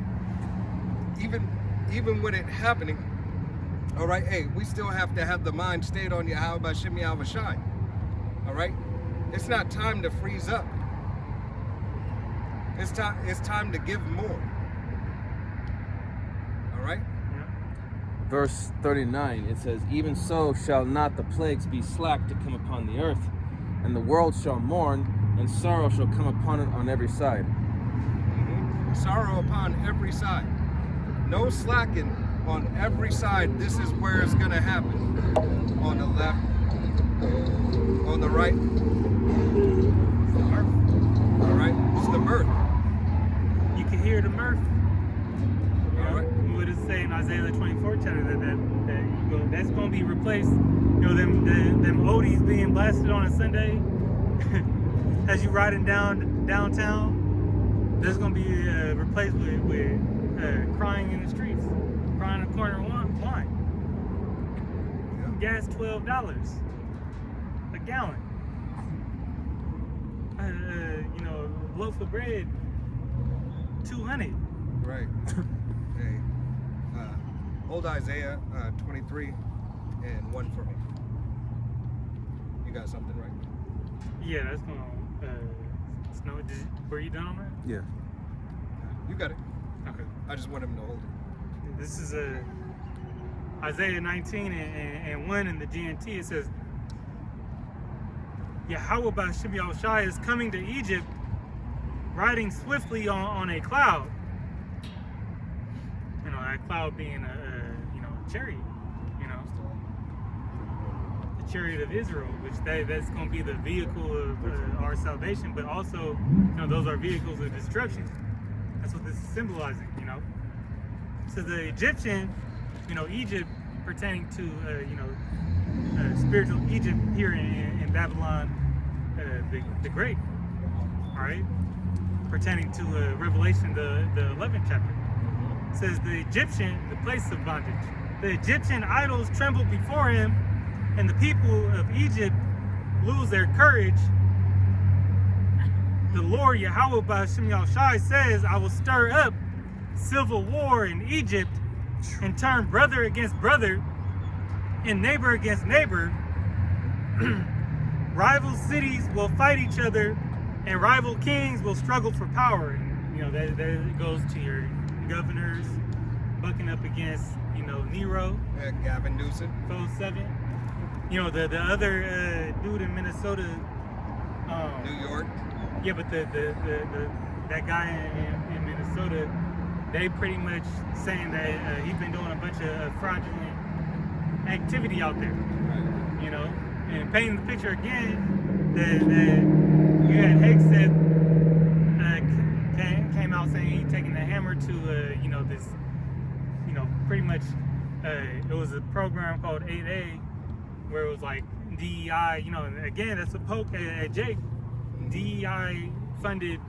even with it happening, all right, hey, we still have to have the mind stayed on Yahweh B'Shem Yahweh Shai, all right. It's not time to freeze up. It's time to give more, all right. Verse 39, it says, even so shall not the plagues be slack to come upon the earth, and the world shall mourn, and sorrow shall come upon it on every side. Sorrow upon every side. No slacking on every side. This is where it's going to happen. On the left, on the right. It's the mirth. All right? It's the mirth. you can hear the mirth. All right? What it say in Isaiah the 24th chapter that's going to be replaced. Them oldies being blasted on a Sunday as you riding downtown. There's going to be replaced with crying in the streets, crying in the corner of wine. Gas $12 a gallon. Loaf of bread $200. Right. Hey, hold Isaiah 23 and 1 for me. You got something, right? Yeah, that's going to snow. Were you done on that? Yeah. You got it. Okay. I just want him to hold it. This is Isaiah 19 and 1 in the GNT. It says, Yahweh B'Shem Yahweh Shai is coming to Egypt, riding swiftly on a cloud. That cloud being a chariot. The chariot of Israel, which that's going to be the vehicle of our salvation, but also, those are vehicles of destruction. That's what this is symbolizing. So the Egyptian, Egypt, pertaining to spiritual Egypt here in Babylon, the Great, all right, pertaining to Revelation, the 11th chapter. It says the Egyptian, the place of bondage, the Egyptian idols tremble before him, and the people of Egypt lose their courage. The Lord Yahweh B'Shem Yahweh Shai says, I will stir up civil war in Egypt and turn brother against brother and neighbor against neighbor. Rival cities will fight each other and rival kings will struggle for power. And, that goes to your governors bucking up against, Nero. Gavin Newsom. 07. The other dude in Minnesota. New York. Yeah, but that guy in Minnesota, they pretty much saying that he's been doing a bunch of fraudulent activity out there. Right. And painting the picture again, that you had Hegseth came out saying he taking the hammer to this, pretty much it was a program called 8A where it was like DEI, and again that's a poke at Jake. DEI funded,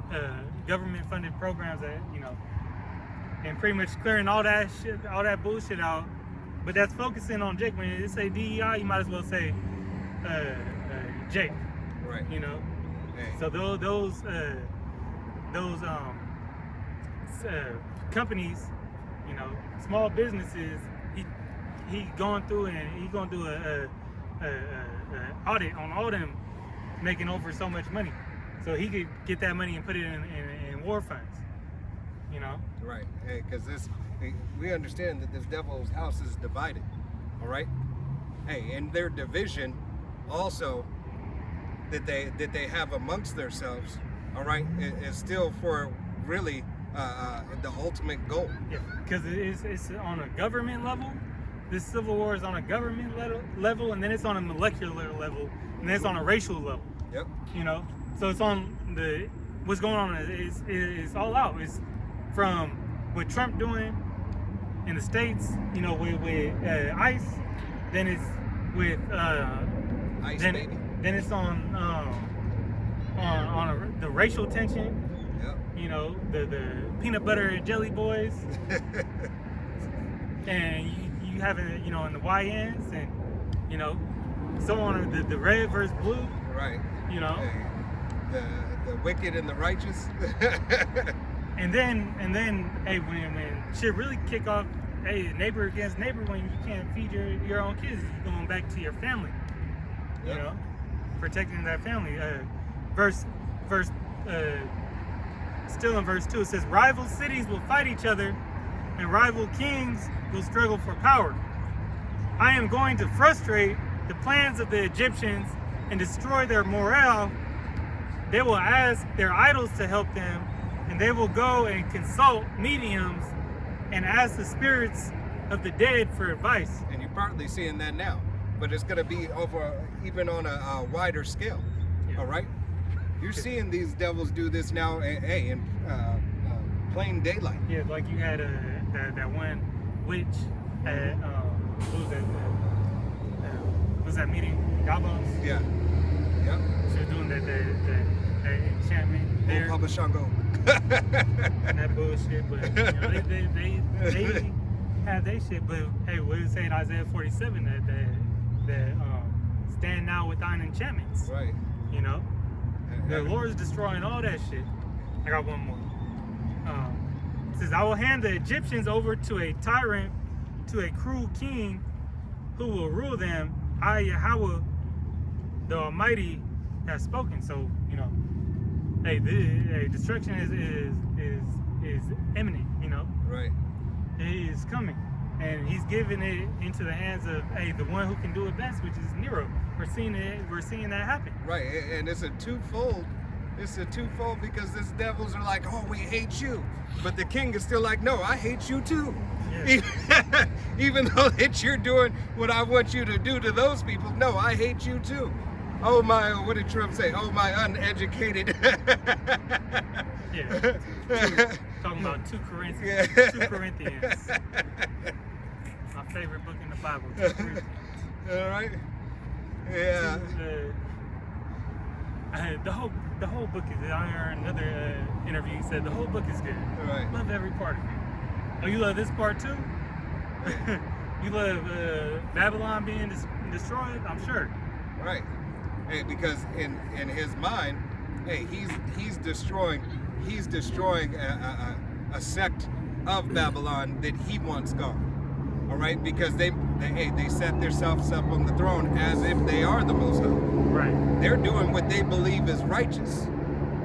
government funded programs that, and pretty much clearing all that shit, all that bullshit out. But that's focusing on Jake. When you say DEI, you might as well say Jake. Right. Hey. So those companies, small businesses, he going through and he gonna do a audit on all them making over so much money, so he could get that money and put it in war funds. Right. Hey, because we understand that this devil's house is divided. All right. Hey, and their division also that they have amongst themselves. All right, is still for really the ultimate goal. Yeah, because it's on a government level. This civil war is on a government level, and then it's on a molecular level, and then it's on a racial level. Yep. So it's on what's going on is all out. It's from what Trump doing in the States, with ICE, then it's with ICE, then, baby. then it's on the racial tension. Yep. The peanut butter and jelly boys, and you have it, in the YNs, and so on, the red versus blue. Right. Hey, the wicked and the righteous. And then, hey, when shit really kick off, hey, neighbor against neighbor, when you can't feed your own kids, you're going back to your family. Yep. Protecting that family. Still in verse 2, it says, rival cities will fight each other, and rival kings will struggle for power. I am going to frustrate the plans of the Egyptians and destroy their morale. They will ask their idols to help them, and they will go and consult mediums and ask the spirits of the dead for advice. And you're partly seeing that now, but it's going to be over even on a wider scale. Yeah. All right. You're seeing these devils do this now, hey, in plain daylight. Yeah, like you had that one witch at what was that meeting? Davos. Yeah. Yep. She was doing that enchantment there. Papa Shango. That bullshit, but they have their shit. But hey, what does it say in Isaiah 47 that stand now with thine enchantments? Right. The Lord is destroying all that shit. I got one more. It says, I will hand the Egyptians over to a tyrant, to a cruel king who will rule them. I, Yahweh, the Almighty, has spoken. So, hey, destruction is imminent, Right. It is coming. And he's giving it into the hands of, hey, the one who can do it best, which is Nero. We're seeing that happen. Right, and it's a twofold. It's a twofold because these devils are like, oh, we hate you. But the king is still like, no, I hate you too. Yeah. Even though that you're doing what I want you to do to those people, no, I hate you too. Oh my, what did Trump say? Oh my uneducated. Yeah. Talking about 2 Corinthians. Yeah. 2 Corinthians. My favorite book in the Bible, 2 Corinthians. All right. Yeah. The whole book is. I heard another interview. He said the whole book is good. Right. Love every part of it. Oh, you love this part too? You love Babylon being destroyed? I'm sure. Right. Hey, because in his mind, hey, he's destroying a sect of Babylon that he wants gone. All right, because they set themselves up on the throne as if they are the Most High. Right. They're doing what they believe is righteous.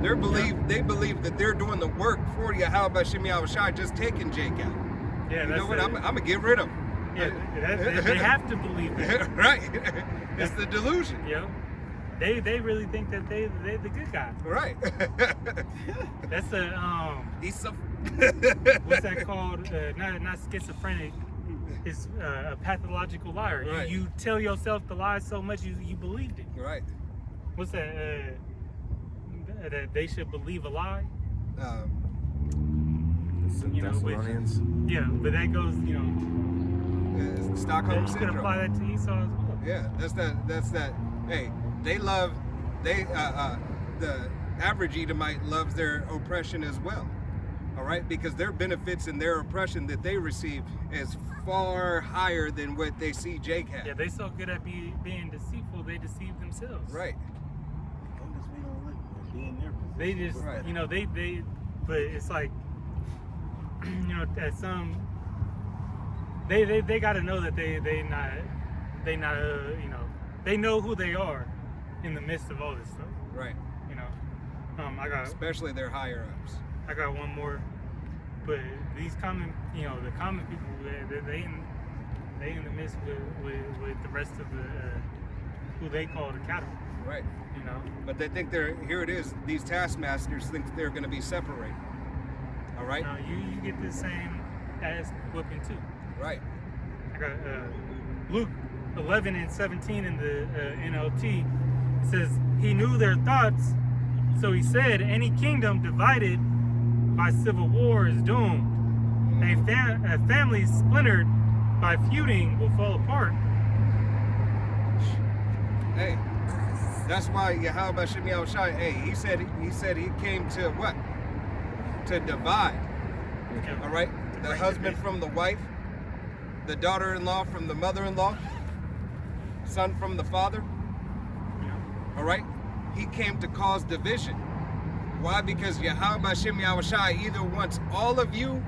They believe that they're doing the work for Yahweh B'Shem Yahushai, just taking Jake out. Yeah. You know what? I'm gonna get rid of him. Yeah. They have to believe that. Right. It's the delusion. Yeah. They really think that they're the good guy. Right. That's He's what's that called? Not schizophrenic. It's a pathological liar. Right. You tell yourself the lie so much you believed it. Right. What's that? That they should believe a lie. Thessalonians. Yeah, but that goes, It's the Stockholm you could syndrome. apply that to Esau as well. Yeah, that's that. Hey, the average Edomite loves their oppression as well. All right, because their benefits and their oppression that they receive is far higher than what they see Jake have. Yeah, they so good at being deceitful, they deceive themselves. Right. Long as we don't let them be in their position. They just, Right. you know, but it's like, you know, at some, they got to know that they not, you know, they know who they are in the midst of all this stuff. Right. You know, Especially their higher ups. I got one more, but these common, you know, the common people, they in the midst with the rest of the who they call the cattle. Right. You know. But they think here it is, these taskmasters think they're going to be separated. All right? Now you get the same ass whipping too. Right. I got Luke 11:17 in the NLT. It says, he knew their thoughts, so he said, any kingdom divided by civil war is doomed. A family splintered by feuding will fall apart. Hey, that's why Yahweh Shem Yahushai, hey, he said he came to what? To divide. Okay. All right? The break husband division. from the wife, the daughter-in-law from the mother-in-law, son from the father. Yeah. All right? He came to cause division. Why? Because Yahweh Shem Yahushai either wants all of you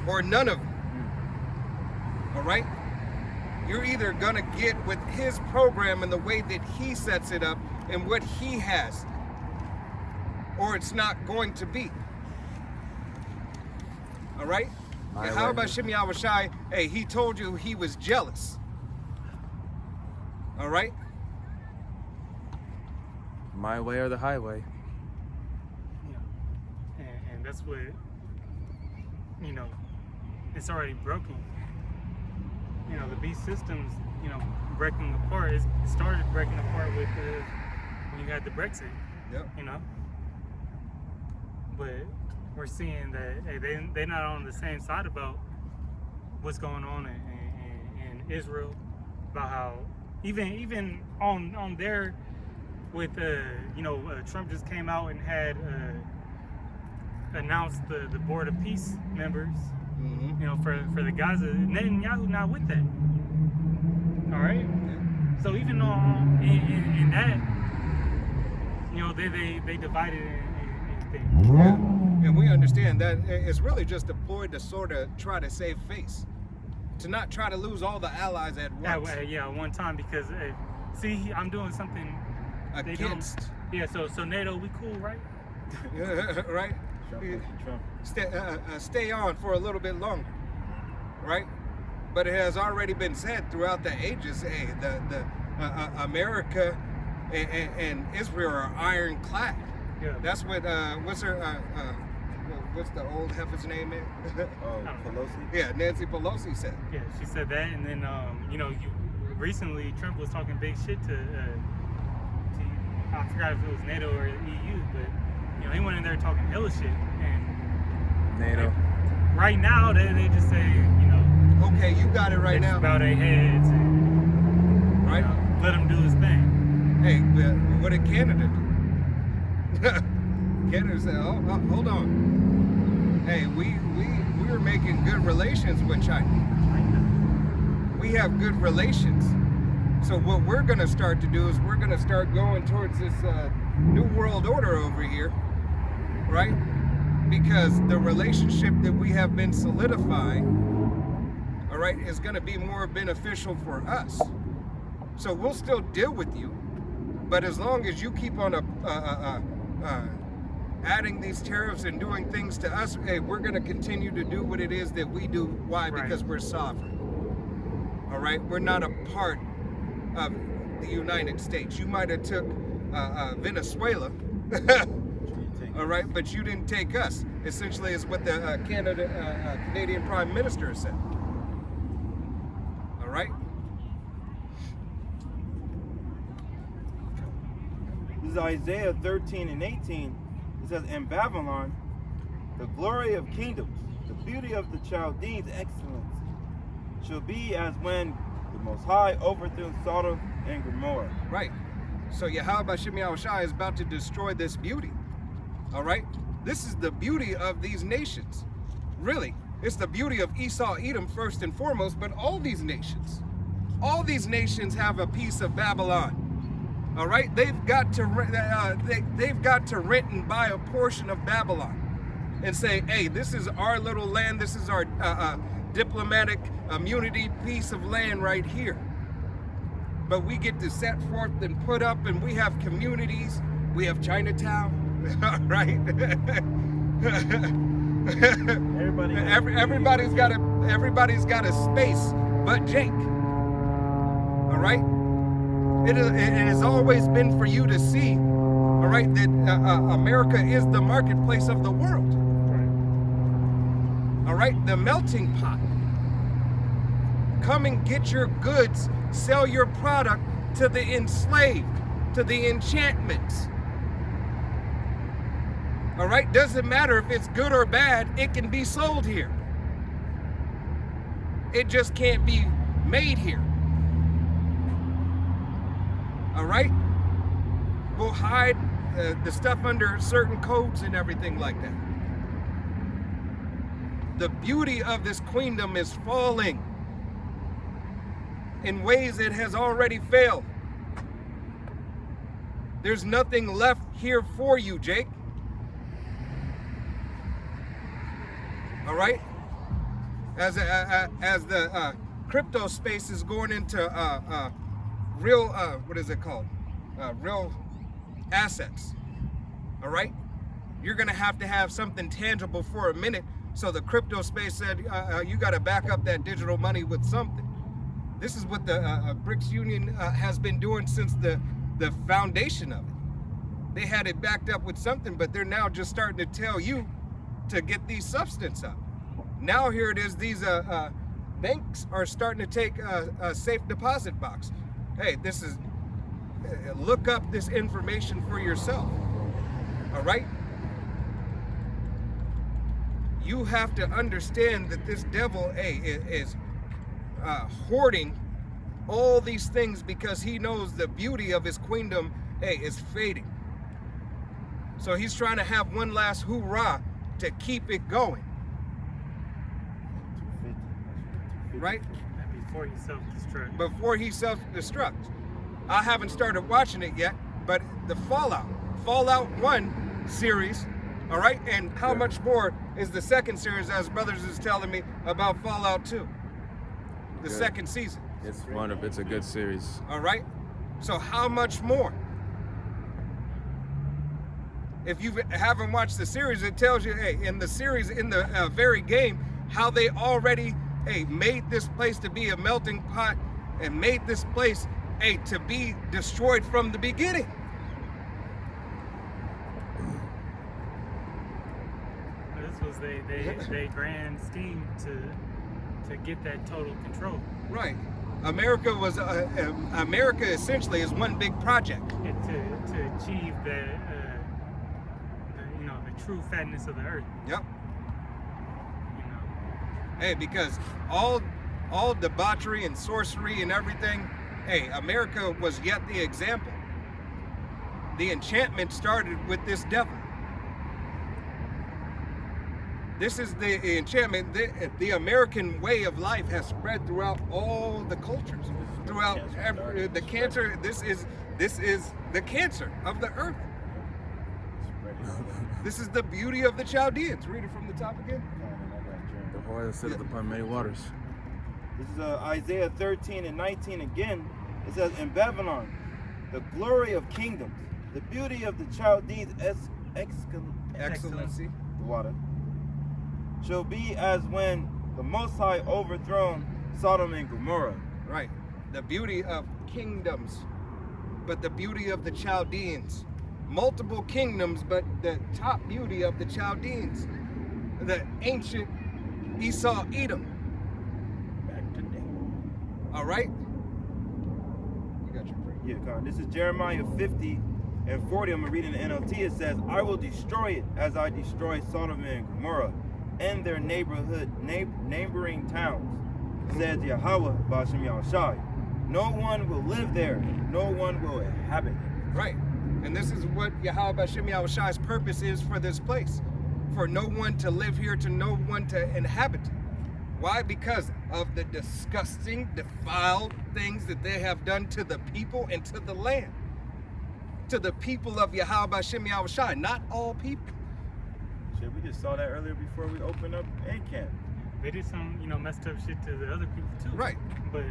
or none of you. All right? You're either going to get with his program and the way that he sets it up and what he has, or it's not going to be. All right? My Yahweh way. Shem Yahushai, hey, he told you he was jealous. All right? My way or the highway. Yeah. And that's what, you know, it's already broken. You know, the beast systems, you know, breaking apart. It started breaking apart with when you had the Brexit. Yep. You know, but we're seeing that hey, they're not on the same side about what's going on in Israel, about how even on their with you know, Trump just came out and had announced the Board of Peace members. Mm-hmm. You know, for the Gaza, Netanyahu not with that. All right. So even on in that, you know, they divided in things. Yeah. And we understand that it's really just deployed to sort of try to save face, to not try to lose all the allies at once. Yeah, one time because see, I'm doing something they don't- Against, Yeah, so NATO, we cool, right? right? Trump. Stay on for a little bit longer, right? But it has already been said throughout the ages, hey, the America and Israel are ironclad. Yeah. That's what what's the old heifer's name, man? Oh, Pelosi. Yeah, Nancy Pelosi said. Yeah, she said that, and then you know, recently Trump was talking big shit to I forgot if it was NATO or the EU, but you know, he went in there talking hella shit, and NATO. right now they just say, you know, Okay, you got it right they now, just bow their heads and right? you know, let him do his thing. Hey, but what did Canada do? Canada said, oh, hold on. Hey, we're making good relations with China. We have good relations. So what we're going to start to do is we're going to start going towards this new world order over here, right? Because the relationship that we have been solidifying, all right, is going to be more beneficial for us. So we'll still deal with you, but as long as you keep on adding these tariffs and doing things to us, hey, we're going to continue to do what it is that we do. Why? Right. Because we're sovereign. All right, we're not a part of the United States. You might have took Venezuela, all right, but you didn't take us. Essentially, is what the Canadian Prime Minister said. All right. This is Isaiah 13 and 18. It says, in Babylon, the glory of kingdoms, the beauty of the Chaldeans' excellence, shall be as when the Most High overthrew Sodom and Gomorrah. Right. So Yahweh B'Shem Yahushai is about to destroy this beauty. All right? This is the beauty of these nations. Really, it's the beauty of Esau, Edom first and foremost, but all these nations have a piece of Babylon. All right? They've got to rent and buy a portion of Babylon and say, hey, this is our little land. This is our diplomatic immunity piece of land right here. But we get to set forth and put up, and we have communities. We have Chinatown, right? Everybody's got a space, but Jake. All right. It has always been for you to see, all right, that America is the marketplace of the world. All right, the melting pot. Come and get your goods, sell your product to the enslaved, to the enchantments. All right, doesn't matter if it's good or bad, it can be sold here. It just can't be made here. All right, we'll hide the stuff under certain codes and everything like that. The beauty of this queendom is falling in ways it has already failed. There's nothing left here for you, Jake. All right? As the crypto space is going into real, what is it called? Real assets. All right? You're going to have something tangible for a minute. So the crypto space said, you got to back up that digital money with something. This is what the BRICS Union has been doing since the foundation of it. They had it backed up with something, but they're now just starting to tell you to get these substance up. Now here it is, these banks are starting to take a safe deposit box. Hey, this is, look up this information for yourself, all right? You have to understand that this devil, is hoarding all these things because he knows the beauty of his queendom, is fading. So he's trying to have one last hoorah to keep it going. Right? Before he self-destructs. Before he self-destructs. I haven't started watching it yet, but the Fallout 1 series, all right? And how much more is the second series, as Brothers is telling me, about Fallout 2? The second season. It's wonderful. It's a good series. All right? So how much more? If you haven't watched the series, it tells you, hey, in the series, in the very game, how they already, made this place to be a melting pot and made this place, to be destroyed from the beginning. This was they grand scheme to get that total control. Right. America essentially is one big project. And to achieve the true fatness of the earth. Yep. Hey, because all debauchery and sorcery and everything, America was yet the example. The enchantment started with this devil. This is the enchantment. The American way of life has spread throughout all the cultures, throughout the cancer. This is the cancer of the earth. This is the beauty of the Chaldeans. Read it from the top again. The oil sitteth upon many waters. This is Isaiah 13 and 19 again. It says, in Babylon, the glory of kingdoms, the beauty of the Chaldeans' Excellency. The water, shall be as when the Most High overthrown Sodom and Gomorrah. Right. The beauty of kingdoms, but the beauty of the Chaldeans. Multiple kingdoms, but the top beauty of the Chaldeans. The ancient Esau, Edom. Back to day. All right? You got your prayer. Yeah, Con. This is Jeremiah 50 and 40. I'm going to read in the NLT. It says, I will destroy it as I destroy Sodom and Gomorrah and their neighboring towns, says Yahweh B'Shem Yahushai. No one will live there. No one will inhabit it. Right. And this is what Yahweh Bashem Yahushai's purpose is for this place. For no one to live here, to no one to inhabit it. Why? Because of the disgusting, defiled things that they have done to the people and to the land. To the people of Yahweh Bashem Yahushai, not all people. Shit, we just saw that earlier before we opened up A camp. They did some, messed up shit to the other people too. Right. But,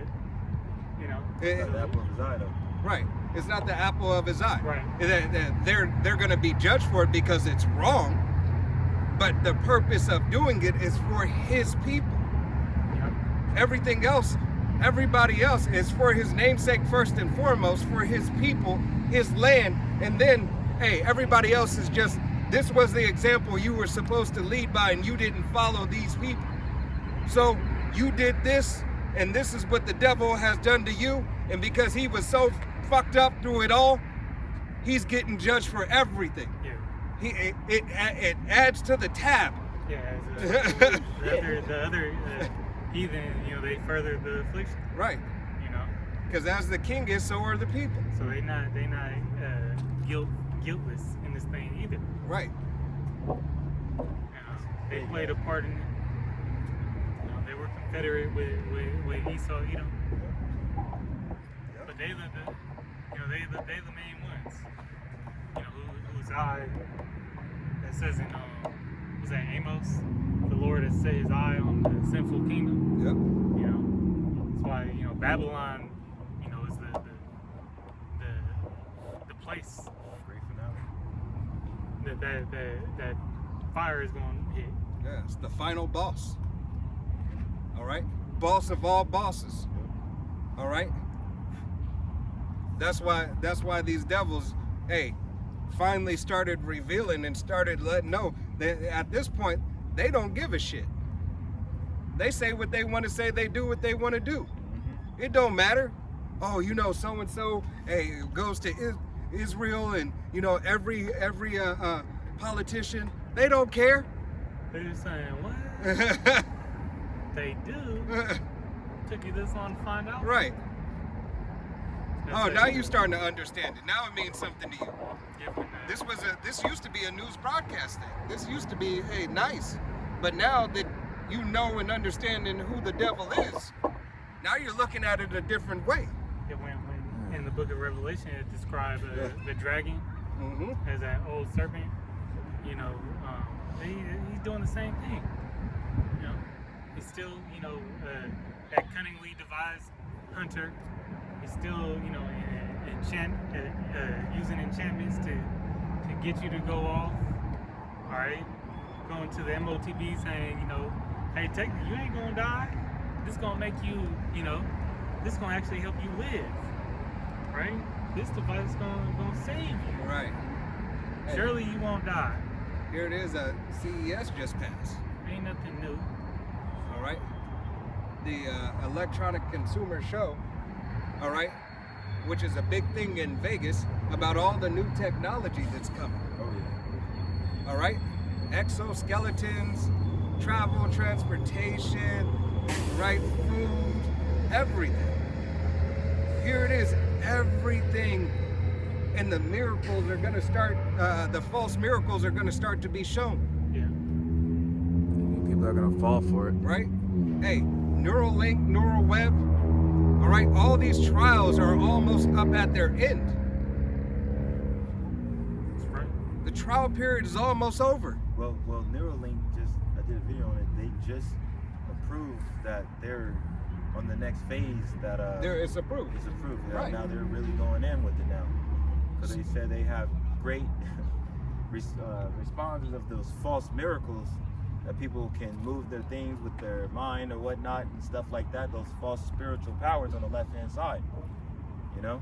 That apple of his eye, though. Right. It's not the apple of his eye. Right. They're going to be judged for it because it's wrong. But the purpose of doing it is for his people. Yep. Everything else, everybody else is for his namesake first and foremost, for his people, his land. And then, hey, everybody else is just, this was the example you were supposed to lead by and you didn't follow these people. So you did this, and this is what the devil has done to you. And because he was so fucked up through it all, he's getting judged for everything. Yeah. It adds to the tab. Yeah. The other heathen, they further the affliction. Right. Because as the king is, so are the people. So they not guiltless in this thing either. Right. They played a part in it. They were confederate with Esau, Edom. But they the main ones. Whose eye that says in was that Amos? The Lord has set his eye on the sinful kingdom. Yep. That's why Babylon, is the place Great finale. that fire is going to hit. Yeah, it's the final boss. All right? Boss of all bosses. All right? That's why these devils, hey, finally started revealing and started letting know that at this point, they don't give a shit. They say what they want to say, they do what they want to do. It don't matter. Oh, so-and-so, hey, goes to Israel and, every politician, they don't care. They're just saying, what? They do. Took you this long to find out? Right. That's Oh, it. now you're starting to understand it. Now it means something to you. Different now. This used to be a news broadcast thing. This used to be, hey, nice. But now that you know and understanding who the devil is, now you're looking at it a different way. It when in the book of Revelation it described the dragon Mm-hmm. as that old serpent. He's doing the same thing. He's still, that cunningly devised hunter. He's still, using enchantments to get you to go off. All right, going to the MOTB saying, hey, you ain't gonna die. This gonna make you, this gonna actually help you live. Right? This device is gonna save you. Right. Hey, Surely you won't die. here it is. CES just passed. Ain't nothing new. All right. The electronic consumer show. All right. Which is a big thing in Vegas about all the new technology that's coming. Oh, yeah. All right. Exoskeletons, travel, transportation, right? Food, everything. Here it is. Everything. And the miracles are going to start, the false miracles are going to start to be shown. Yeah. People are gonna fall for it. Right? Hey, Neuralink, Neuralweb, all right, all these trials are almost up at their end. That's right. The trial period is almost over. Well, Neuralink I did a video on it. They just approved that they're on the next phase that It's approved. it's approved. Yeah, Right. now they're really going in with it now. Because they said they have great responses of those false miracles that people can move their things with their mind or whatnot and stuff like that. Those false spiritual powers on the left-hand side. So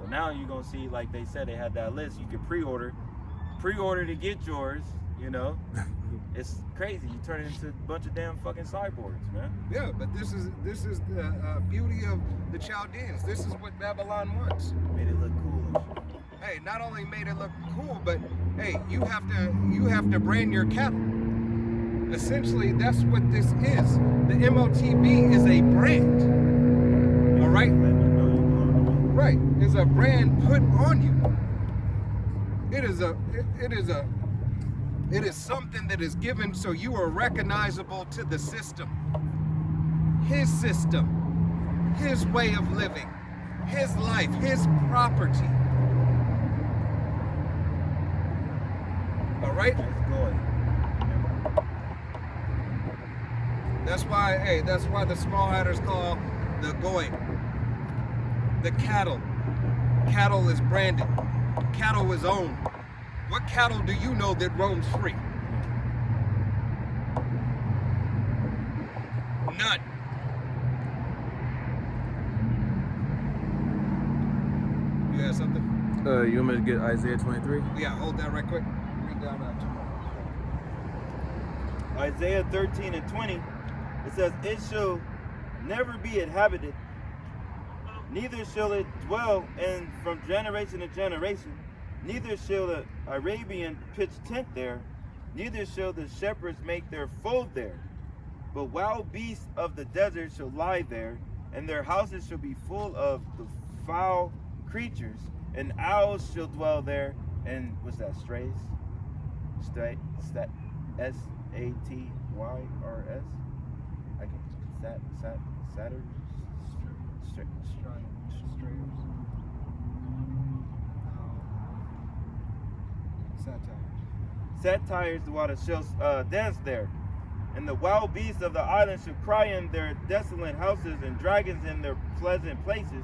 now you're gonna see, like they said, they had that list. You can pre-order to get yours. It's crazy. You turn it into a bunch of damn fucking cyborgs, man. Yeah, but this is the beauty of the Chaldeans. This is what Babylon wants. Made it look cool and shit. Hey, not only made it look cool, but hey, you have to brand your cattle. Essentially, that's what this is. The MOTB is a brand. All right, Letting you know you're going away. right? It's a brand put on you. It is something that is given so you are recognizable to the system. His way of living, his life, his property. All right? It's going. That's why the small hatters call the goy the cattle. Cattle is branded. Cattle is owned. What cattle do you know that roams free? None. You got something? You want me to get Isaiah 23? Yeah, hold that right quick. Read down that. Isaiah 13 and 20, it says, "It shall never be inhabited, neither shall it dwell in from generation to generation. Neither shall the Arabian pitch tent there, neither shall the shepherds make their fold there. But wild beasts of the desert shall lie there, and their houses shall be full of the foul creatures, and owls shall dwell there." And what's that? Strays? S-A-T-Y-R-S? I can Satyrs? Satires the water shall dance there, and the wild beasts of the island shall cry in their desolate houses, and dragons in their pleasant places.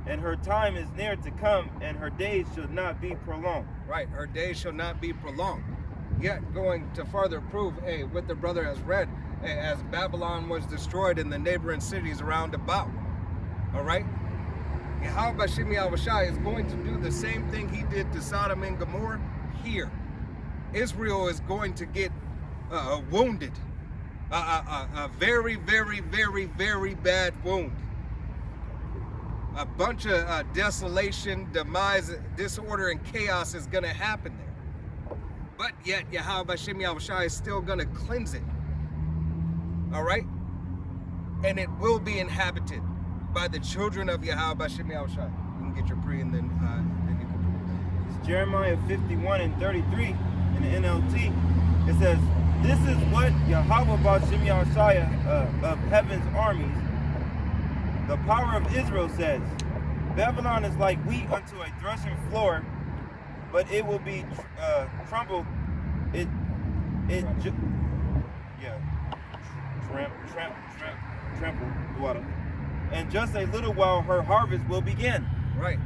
And her time is near to come, and her days shall not be prolonged. Right, her days shall not be prolonged. Yet, going to further prove, what the brother has read, as Babylon was destroyed in the neighboring cities around about. All right? Yahweh Bashim Yahushai is going to do the same thing he did to Sodom and Gomorrah here. Israel is going to get wounded. A very, very, very, very bad wound. A bunch of desolation, demise, disorder, and chaos is going to happen there. But yet, Yahweh Bashim Yahushai is still going to cleanse it. All right? And it will be inhabited by the children of Yahweh Bashim Yahushai. You can get your pre and then you can. It's Jeremiah 51 and 33 in the NLT. It says, "This is what Yahweh Bashim Yahushai of heaven's armies, the power of Israel, says. Babylon is like wheat unto a threshing floor, but it will be trampled. Trampled the water. And just a little while her harvest will begin." Right.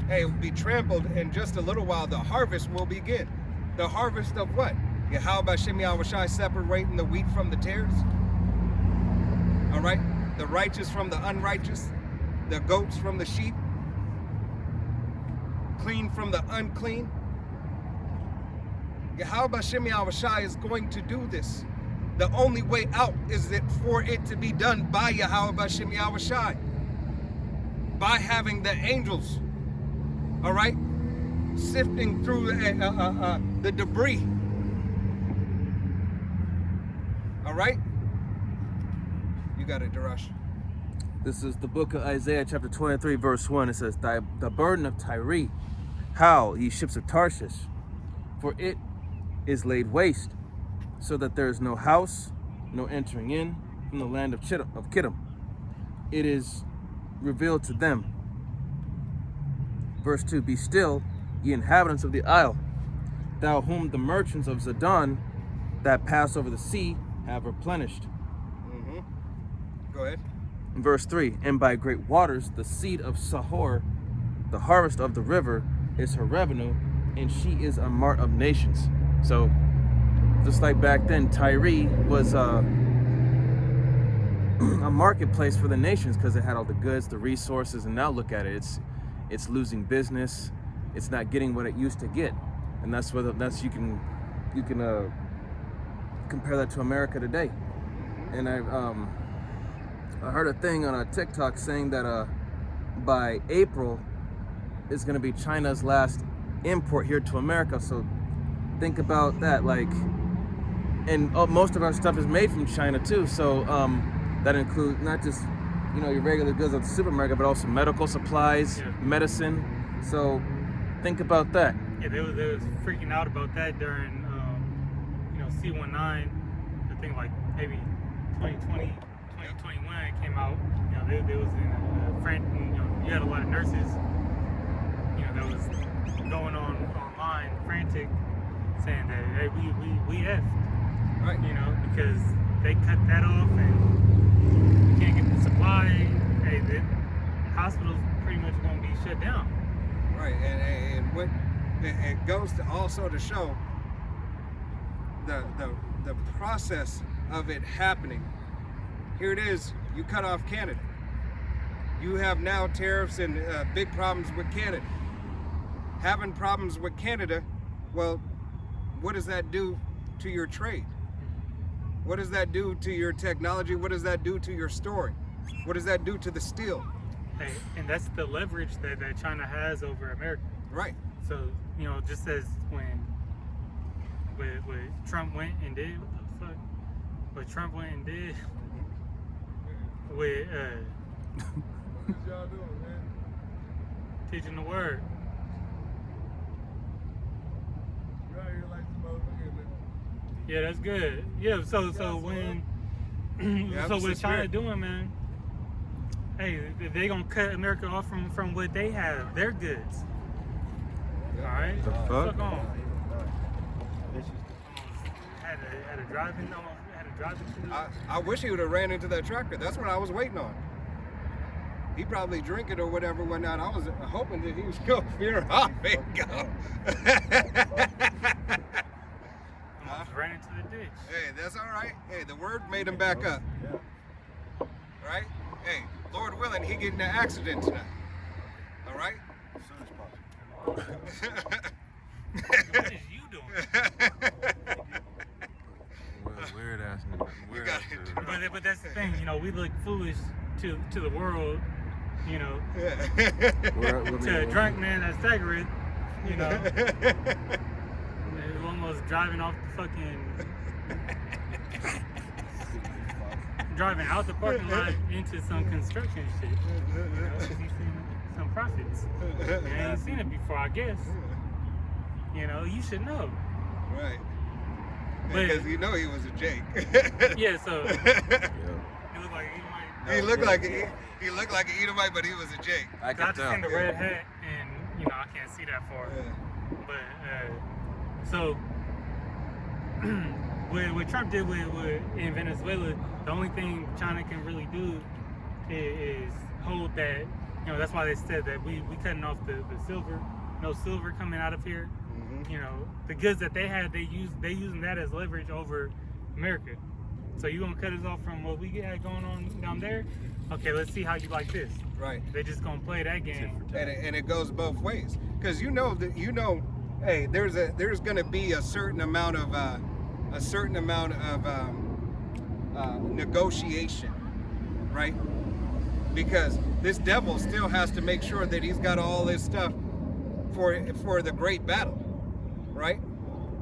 It will be trampled in just a little while. The harvest will begin. The harvest of what? Yahweh Bashim Yahushai separating the wheat from the tares. All right. The righteous from the unrighteous, the goats from the sheep, clean from the unclean. Yahweh Bashim Yahushai is going to do this. The only way out is that for it to be done by Yahweh Bashim Yahushai, by having the angels, all right, sifting through the debris. All right. You got it, Darash. This is the book of Isaiah chapter 23 verse 1. It says, "The burden of Tyre, howl, ye ships of Tarshish, for it is laid waste, so that there is no house, no entering in from the land of Kittim. It is revealed to them." Verse 2, "Be still, ye inhabitants of the isle, thou whom the merchants of Zidon that pass over the sea have replenished." Go ahead. Verse 3, "And by great waters the seed of Sahor, the harvest of the river, is her revenue, and she is a mart of nations." So, just like back then, Tyre was a marketplace for the nations because it had all the goods, the resources, and now look at it, it's losing business. It's not getting what it used to get, and that's you can compare that to America today. And I heard a thing on a TikTok saying that by April is going to be China's last import here to America. So think about that. And most of our stuff is made from China too. So that includes not just your regular goods at the supermarket, but also medical supplies, medicine. So think about that. Yeah, they was freaking out about that during, C-19. I think like maybe 2020, 2021 it came out. You know, they was in you had a lot of nurses, that was going online frantic, saying that hey, we effed, Right. because they cut that off and you can't get the supply. Hey, the hospitals pretty much gonna be shut down. Right, and what it goes to also to show the process of it happening. Here it is, you cut off Canada. You have now tariffs and big problems with Canada. Having problems with Canada, well, what does that do to your trade? What does that do to your technology? What does that do to your storing? What does that do to the steel? Hey, and that's the leverage that China has over America. Right. So, just as when Trump went and did, what Trump went and did with What y'all doing, man? teaching the word. You out here like some motherfucker, man. Yeah, that's good. Yeah, so when Yeah, so it's what the China spirit. doing, man? Hey, they gonna cut America off from what they have, their goods. All right, The fuck? on. Vicious. Had a driving to I wish he would have ran into that tractor. That's what I was waiting on. He probably drink it or whatever, whatnot. I was hoping that he was going to veer off and go. almost ran into the ditch. Hey, that's all right. Hey, the word made him back up. Yeah. Right? Hey, Lord willing, he get in an accident tonight. All right? As soon as possible. What is you doing? Weird ass nigga. Weird got ass it. dude. But that's the thing, we look foolish to the world, to a drunk man that's staggering, who almost driving off the fucking driving out the parking lot into some construction shit. 'Cause he's seen some profits. And I ain't seen it before, I guess. You should know. Right. But- Because you know he was a Jake. Yeah, so Yeah. it was like he might. He looked like an Edomite, but he was a Jake. I I can just tell. seen the red hat, and I can't see that far. Yeah. But so what Trump did in Venezuela, the only thing China can really do is hold that. That's why they said that we cutting off the silver, no silver coming out of here. The goods that they had, they using that as leverage over America. So you gonna cut us off from what we had going on down there? Okay, let's see how you like this. Right. They just gonna play that game. And it goes both ways, because hey, there's gonna be a certain amount of negotiation, right? Because this devil still has to make sure that he's got all this stuff for the great battle, right?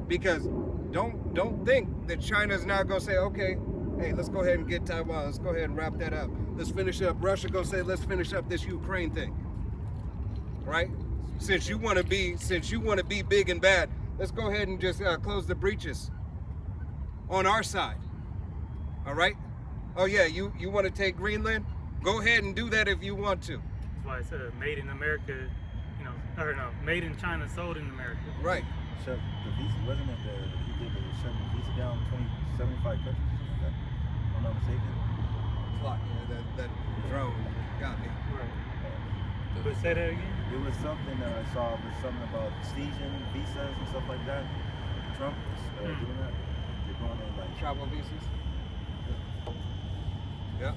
Because don't think that China's now gonna say, okay, hey, let's go ahead and get Taiwan. Let's go ahead and wrap that up. Let's finish up. Russia gonna say, let's finish up this Ukraine thing, right? Since you want to be big and bad, let's go ahead and just close the breaches on our side. All right? Oh yeah, you want to take Greenland? Go ahead and do that if you want to. That's why it's made in America, or no, made in China, sold in America. Right. Shut the visa, wasn't it? He did shut the visa down 75 countries or something like that. If I'm not mistaken. Clock. Yeah, that drone got me. Right. But say that again. It was something that I saw. It was something about season visas and stuff like that. Trump is doing that. They're going in like Travel visas. Yeah.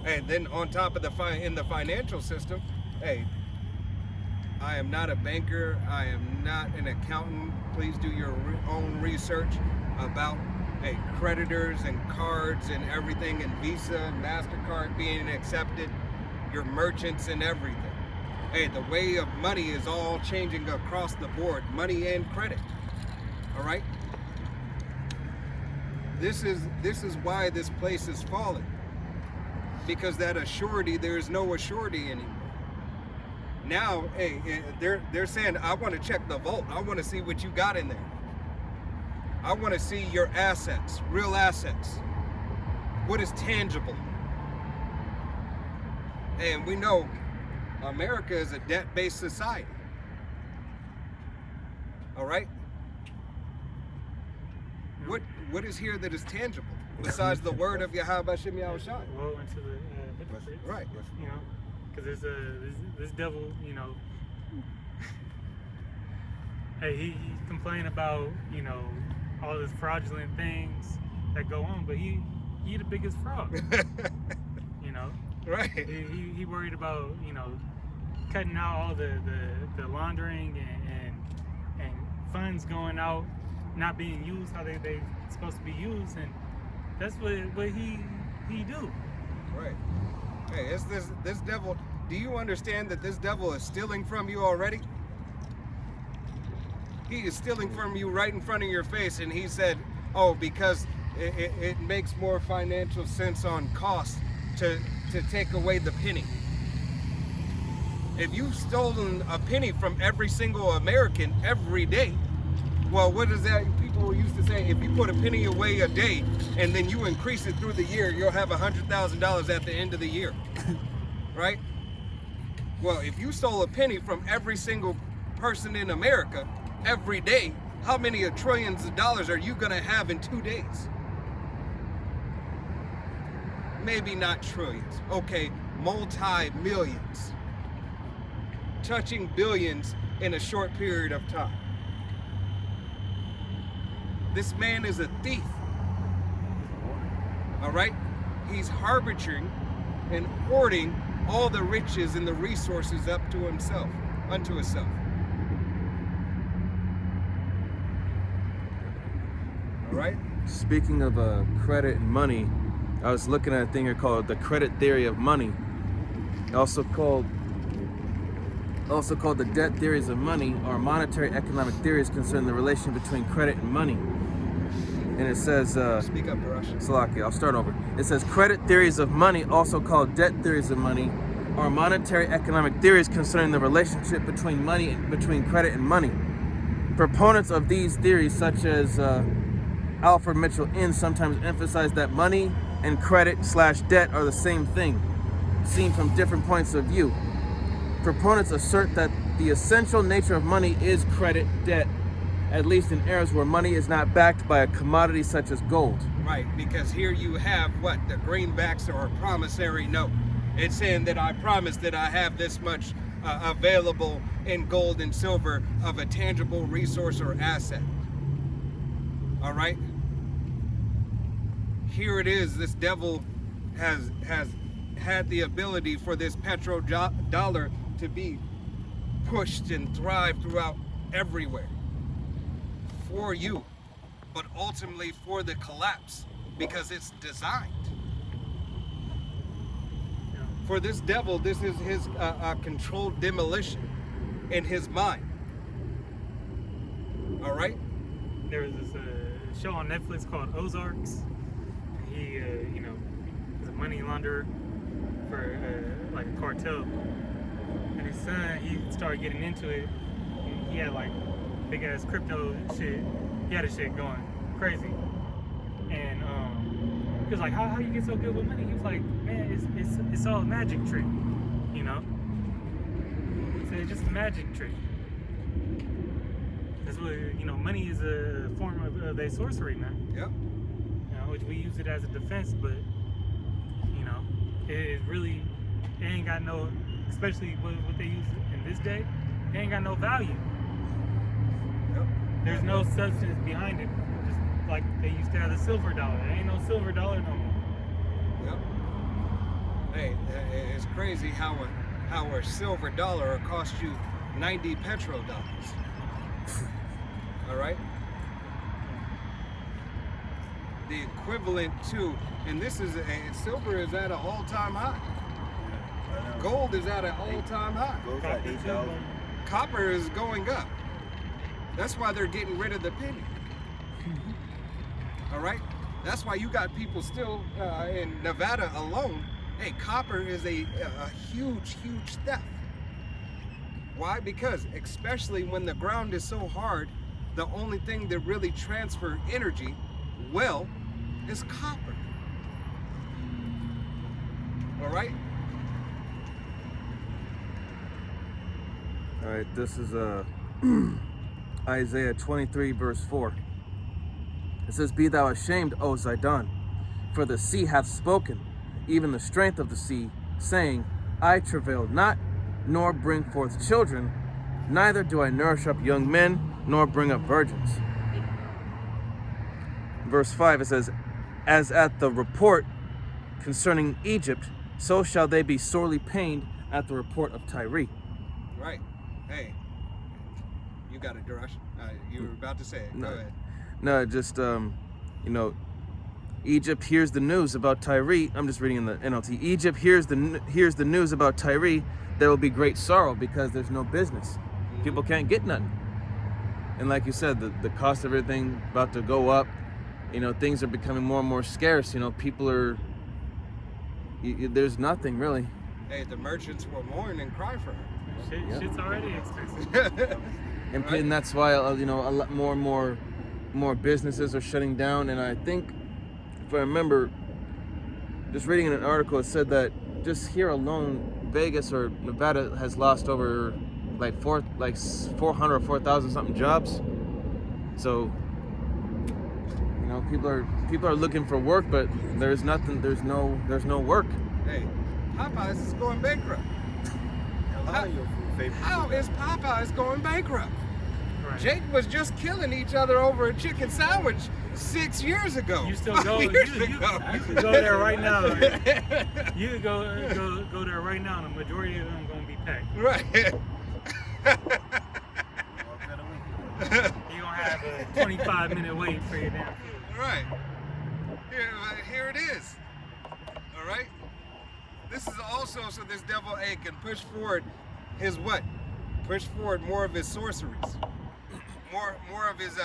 And then on top of in the financial system, hey, I am not a banker. I am not an accountant. Please do your own research about creditors and cards and everything, and Visa and MasterCard being accepted, your merchants and everything. Hey, the way of money is all changing across the board, money and credit. All right? This is why this place is falling. Because that assurity, there is no assurity anymore. Now, hey, they're saying, I want to check the vault. I want to see what you got in there. I want to see your assets, real assets. What is tangible? And we know America is a debt-based society. All right? What is here that is tangible besides the word of Yahweh Shem Yahushua? Woe into the hypocrites. Right. You know, because this devil, you know, hey, he complained about, you know, all these fraudulent things that go on, but he the biggest fraud. You know, Right. he worried about, you know, cutting out all the laundering and funds going out, not being used how they supposed to be used, and that's what he do. Right. Hey, it's this devil. Do you understand that this devil is stealing from you already? He is stealing from you right in front of your face, and he said, oh, because it makes more financial sense on cost to take away the penny. If you've stolen a penny from every single American every day, well, what is that? People used to say, if you put a penny away a day and then you increase it through the year, you'll have $100,000 at the end of the year, right? Well, if you stole a penny from every single person in America every day, how many trillions of dollars are you gonna have in 2 days? Maybe not trillions, okay, multi-millions, touching billions in a short period of time. This man is a thief, all right? He's harboring and hoarding all the riches and the resources up to himself, unto himself. All right? Speaking of credit and money, I was looking at a thing here called the credit theory of money, also called the debt theories of money, or monetary economic theories concerning the relation between credit and money. And it says, Speak up, Parash. Salaki, I'll start over. It says credit theories of money, also called debt theories of money, are monetary economic theories concerning the relationship between credit and money. Proponents of these theories, such as Alfred Mitchell Innes, sometimes emphasize that money and credit/debt are the same thing, seen from different points of view. Proponents assert that the essential nature of money is credit debt, at least in areas where money is not backed by a commodity such as gold. Right, because here you have what? The greenbacks or a promissory note. It's saying that I promise that I have this much available in gold and silver of a tangible resource or asset. All right? Here it is, this devil has had the ability for this petrodollar to be pushed and thrive throughout everywhere for you, but ultimately for the collapse, because it's designed. For this devil, this is his controlled demolition in his mind. All right? There was this show on Netflix called Ozarks. He, you know, was a money launderer for like a cartel. And his son, he started getting into it. He had like big ass crypto shit. He had his shit going crazy. And he was like, how you get so good with money? He was like, man, it's all a magic trick, you know? He said, it's just a magic trick. That's what, you know, money is a form of a sorcery, man. Yep. You know, which we use it as a defense, but, you know, it really ain't got no, especially what they use in this day, it ain't got no value. Yep. There's no substance behind it. Just like they used to have the silver dollar. There ain't no silver dollar no more. Yep. Hey, it's crazy how a silver dollar will cost you 90 petrodollars. All right? The equivalent to, and this is, silver is at an all-time high. Gold is at an all-time high. Goes at 8,000. Copper is going up. That's why they're getting rid of the penny. All right? That's why you got people still in Nevada alone. Hey, copper is a huge, huge theft. Why? Because especially when the ground is so hard, the only thing that really transfer energy well is copper. All right? All right, this is Isaiah 23, verse 4. It says, "Be thou ashamed, O Zidon, for the sea hath spoken, even the strength of the sea, saying, I travail not, nor bring forth children, neither do I nourish up young men, nor bring up virgins." Verse 5, it says, "As at the report concerning Egypt, so shall they be sorely pained at the report of Tyre." Right. Hey, you got it, Darash. You were about to say it. Go ahead. No, just Egypt hears the news about Tyre. I'm just reading in the NLT. Egypt hears the news about Tyre. There will be great sorrow because there's no business. People can't get nothing. And like you said, the cost of everything about to go up. Things are becoming more and more scarce. People are. There's nothing really. Hey, the merchants will mourn and cry for her. Shit's already expensive. And that's why a lot more businesses are shutting down. And I think, if I remember, just reading in an article, it said that just here alone, Vegas or Nevada has lost over like 400 or 4,000 something jobs. So people are looking for work, but there's nothing. There's no work. Hey, Popeyes is going bankrupt. How is Popeyes going bankrupt? Right. Jake was just killing each other over a chicken sandwich 6 years ago. You still go. You could go there right now. You could go there right now, and the majority of them gonna be packed. Right. You gonna have a 25-minute wait for your damn food. Right. Here it is. All right. This is also so this devil A can push forward his what? Push forward more of his sorceries, more of his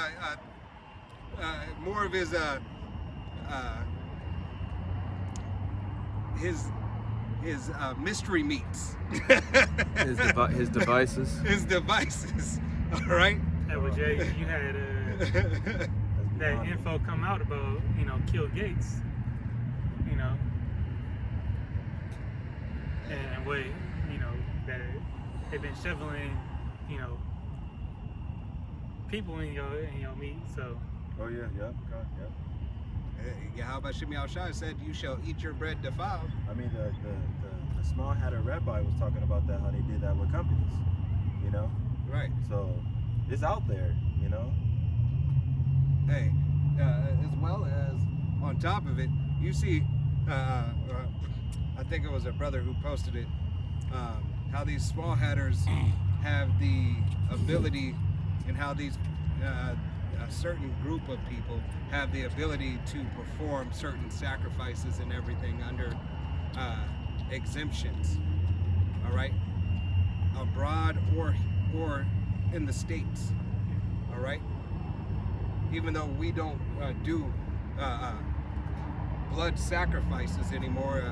mystery meats. his devices. His devices. All right. Hey, well, Jay, you had that info come out about Kill Gates, and what that they've been shoveling people in your meat. So. Oh yeah, yeah. How about Shimei Al-Shai said, "You shall eat your bread defiled." I mean, the small hatted rabbi was talking about that, how they did that with companies, Right. So it's out there, Hey, as well as on top of it, you see, I think it was a brother who posted it, how these small hatters have the ability, and how these a certain group of people have the ability to perform certain sacrifices and everything under exemptions. All right, abroad or in the States. All right, even though we don't do blood sacrifices anymore,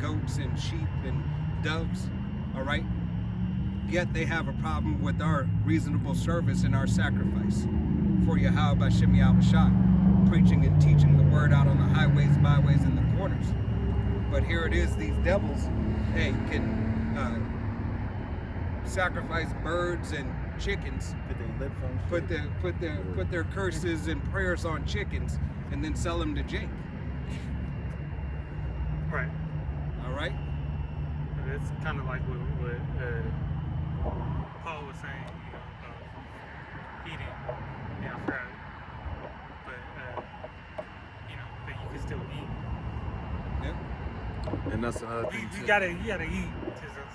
goats and sheep and doves. All right, yet they have a problem with our reasonable service and our sacrifice for Yahweh B'Shem Yahushua, preaching and teaching the word out on the highways, byways, and the corners. But here it is, these devils, hey, can sacrifice birds and chickens, put their curses and prayers on chickens, and then sell them to Jake. Right. All right. That's kind of like what Paul was saying, eating, I forgot, but that you can still eat. Yeah. And that's another thing too. You gotta eat to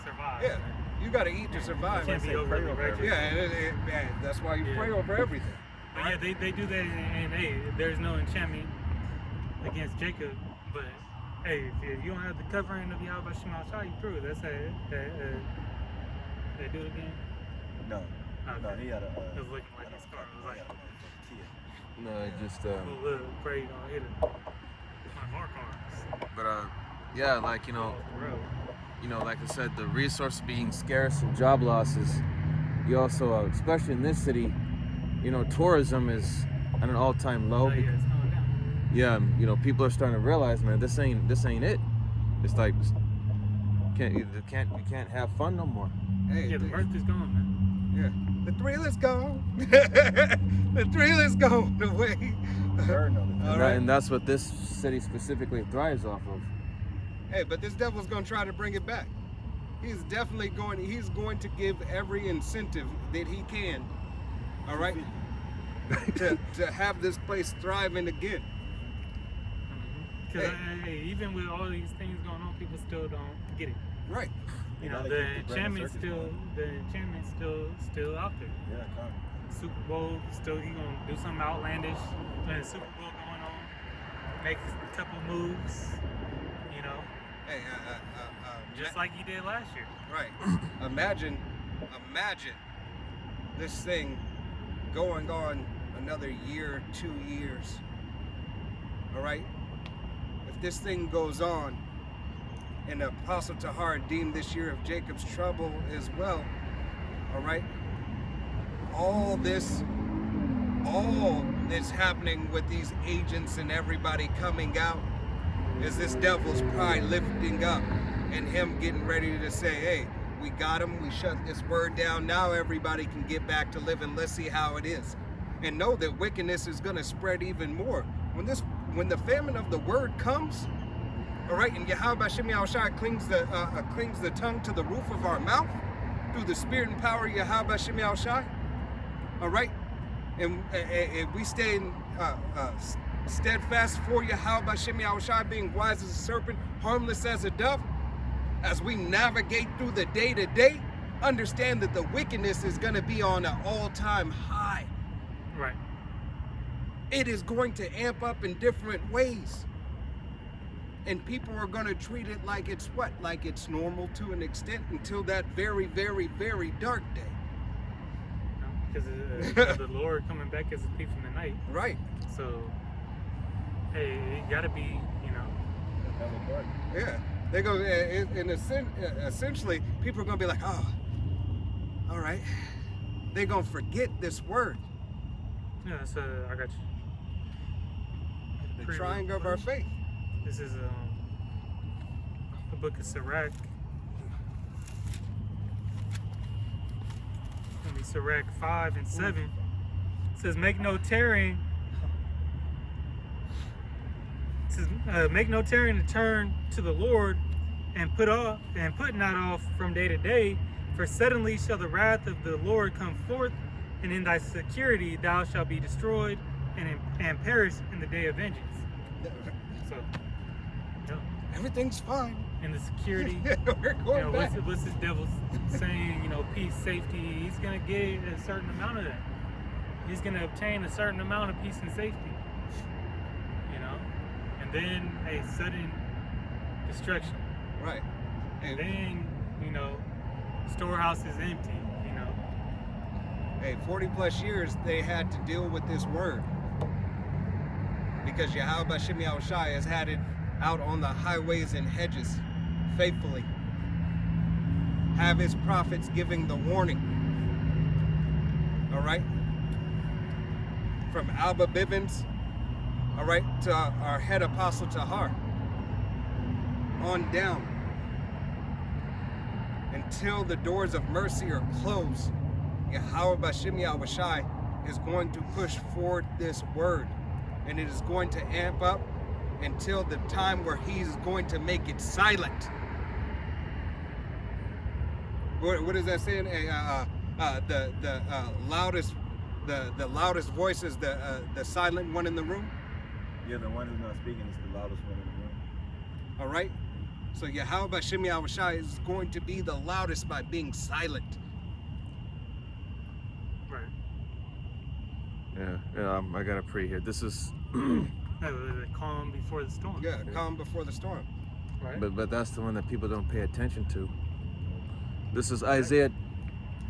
survive. Yeah. You gotta eat to survive. You can't be overly righteous. Yeah, and that's why you pray over everything. But yeah, they do that, and hey, there's no enchantment against Jacob. But hey, if you don't have the covering of Yahweh B'Shem Yahushua, you through. That's they do it again. No, Okay. no, he had a. It was looking like a scar. It was like No, it just little pray you don't hit it. One of our cars. but yeah, like Oh, for real. you know, like I said, the resource being scarce and job losses, you also, especially in this city, you know, tourism is at an all-time low. Oh, yeah, it's going down. Yeah, you know, people are starting to realize, man, this ain't it. It's like you can't have fun no more. Hey, Yeah, the mirth is gone, man. yeah. The thrill is gone. The thrill is gone away. Burn on it. All And, right. and that's what this city specifically thrives off of. Hey, but this devil's gonna try to bring it back. He's definitely he's going to give every incentive that he can, all right, to have this place thriving again. Because even with all these things going on, people still don't get it. Right. You know, Gotta the keep the brand enchantment's still out there. Yeah, come. Super Bowl, still he gonna do something outlandish. Super Bowl going on, make a couple moves, you know, Hey, just like he did last year. right. Imagine this thing going on another year, 2 years. All right. If this thing goes on, and the Apostle Tahar deemed this year of Jacob's trouble as well, all right. All that's happening with these agents and everybody coming out is this devil's pride lifting up and him getting ready to say, hey, we got him, we shut this word down, now everybody can get back to living, let's see how it is. And know that wickedness is gonna spread even more. When the famine of the word comes, all right, and Yahweh Shem Yahushua clings the tongue to the roof of our mouth through the spirit and power of Yahweh Shem Yahushua, all right, and we stay steadfast for Yahweh Shem Yahushua, being wise as a serpent, harmless as a dove, as we navigate through the day-to-day, understand that the wickedness is going to be on an all-time high. Right. It is going to amp up in different ways. And people are going to treat it like it's what? Like it's normal to an extent until that very, very, very dark day. Because the Lord coming back as a thief in the night. Right. So, hey, it gotta be, you know. Yeah. They go, and essentially, people are going to be like, oh, all right. They're going to forget this word, Yeah, so I got you. the trying of our faith. This is the book of Sirach. Gonna be Sirach 5 and 7. It says, "Make no tarrying." It says, "Make no tarrying to turn to the Lord, and put not off from day to day. For suddenly shall the wrath of the Lord come forth, and in thy security thou shalt be destroyed, and perish in the day of vengeance." So, no. Everything's fine. In the security, We're going back. what's this devil saying? You know, peace, safety. He's gonna get a certain amount of that. He's gonna obtain a certain amount of peace and safety. You know, and then a sudden destruction. Right. And Hey, then, you know, storehouse is empty. You know, 40 plus years they had to deal with this word because Yahweh Shem Yahushua has had it out on the highways and hedges faithfully. Have his prophets giving the warning. All right. From Alba Bivens, all right, to our head apostle Tahar, on down, until the doors of mercy are closed. Yahweh Bashem Yahushai is going to push forward this word, and it is going to amp up until the time where he's going to make it silent. What is that saying? The loudest voice is the silent one in the room. Yeah, the one who's not speaking is the loudest one in the room. All right. So Yahweh Bashem Yahushai is going to be the loudest by being silent. right? Yeah, I gotta pray here. This is, The calm before the storm. Yeah, calm before the storm. Right. but that's the one that people don't pay attention to. This is Isaiah.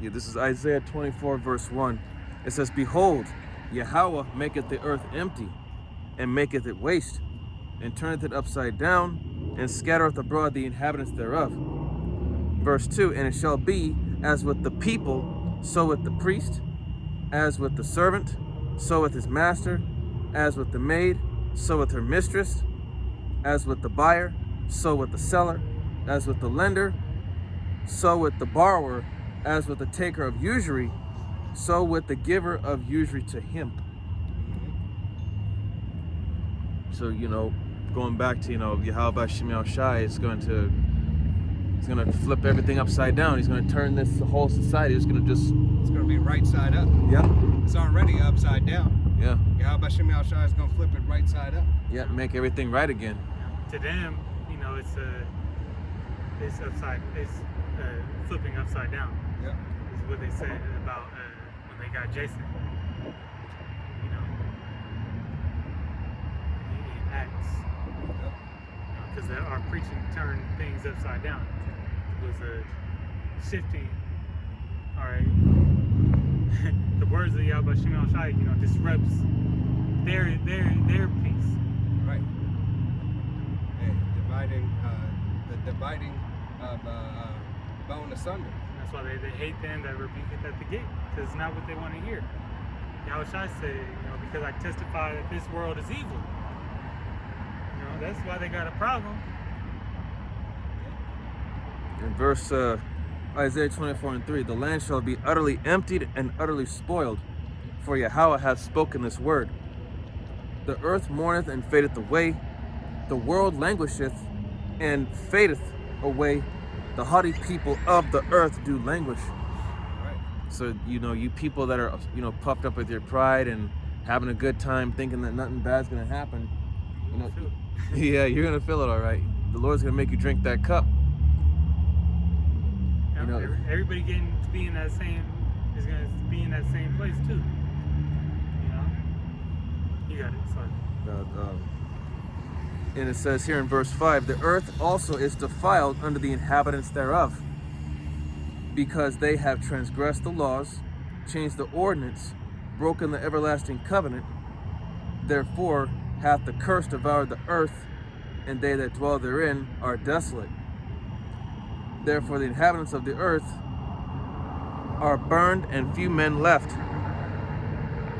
Yeah, this is Isaiah 24 verse 1. It says, "Behold, Yahweh maketh the earth empty, and maketh it waste, and turneth it upside down, and scattereth abroad the inhabitants thereof. Verse 2, and it shall be as with the people, so with the priest, as with the servant, so with his master, as with the maid, so with her mistress, as with the buyer, so with the seller, as with the lender, so with the borrower, as with the taker of usury, so with the giver of usury to him. So, going back to, Yahweh Shem Shai is going to flip everything upside down. He's going to turn this whole society. It's going to be right side up. Yeah. It's already upside down. Yeah. Yahweh Shem Shai is going to flip it right side up. Yeah, make everything right again. To them, it's flipping upside down. Yeah. Is what they said about when they got Jason. In Acts. Because our preaching turned things upside down. It was a shifting. All right. The words of Yahweh Shem Shai, disrupts their peace. Right. The dividing of bone asunder. That's why they hate them that rebuke it at the gate, because it's not what they want to hear. Yahweh Shai said, because I testify that this world is evil. That's why they got a problem. In verse Isaiah 24:3, the land shall be utterly emptied and utterly spoiled, for Yahweh hath spoken this word. The earth mourneth and fadeth away, the world languisheth and fadeth away, the haughty people of the earth do languish. Right. So, you people that are, puffed up with your pride and having a good time thinking that nothing bad's going to happen, yeah, you're going to feel it all right. The Lord's going to make you drink that cup. Everybody getting to be in that same is going to be in that same place too. You got it. Sorry. And it says here in verse 5, the earth also is defiled under the inhabitants thereof, because they have transgressed the laws, changed the ordinance, broken the everlasting covenant. Therefore hath the curse devoured the earth, and they that dwell therein are desolate. Therefore the inhabitants of the earth are burned, and few men left.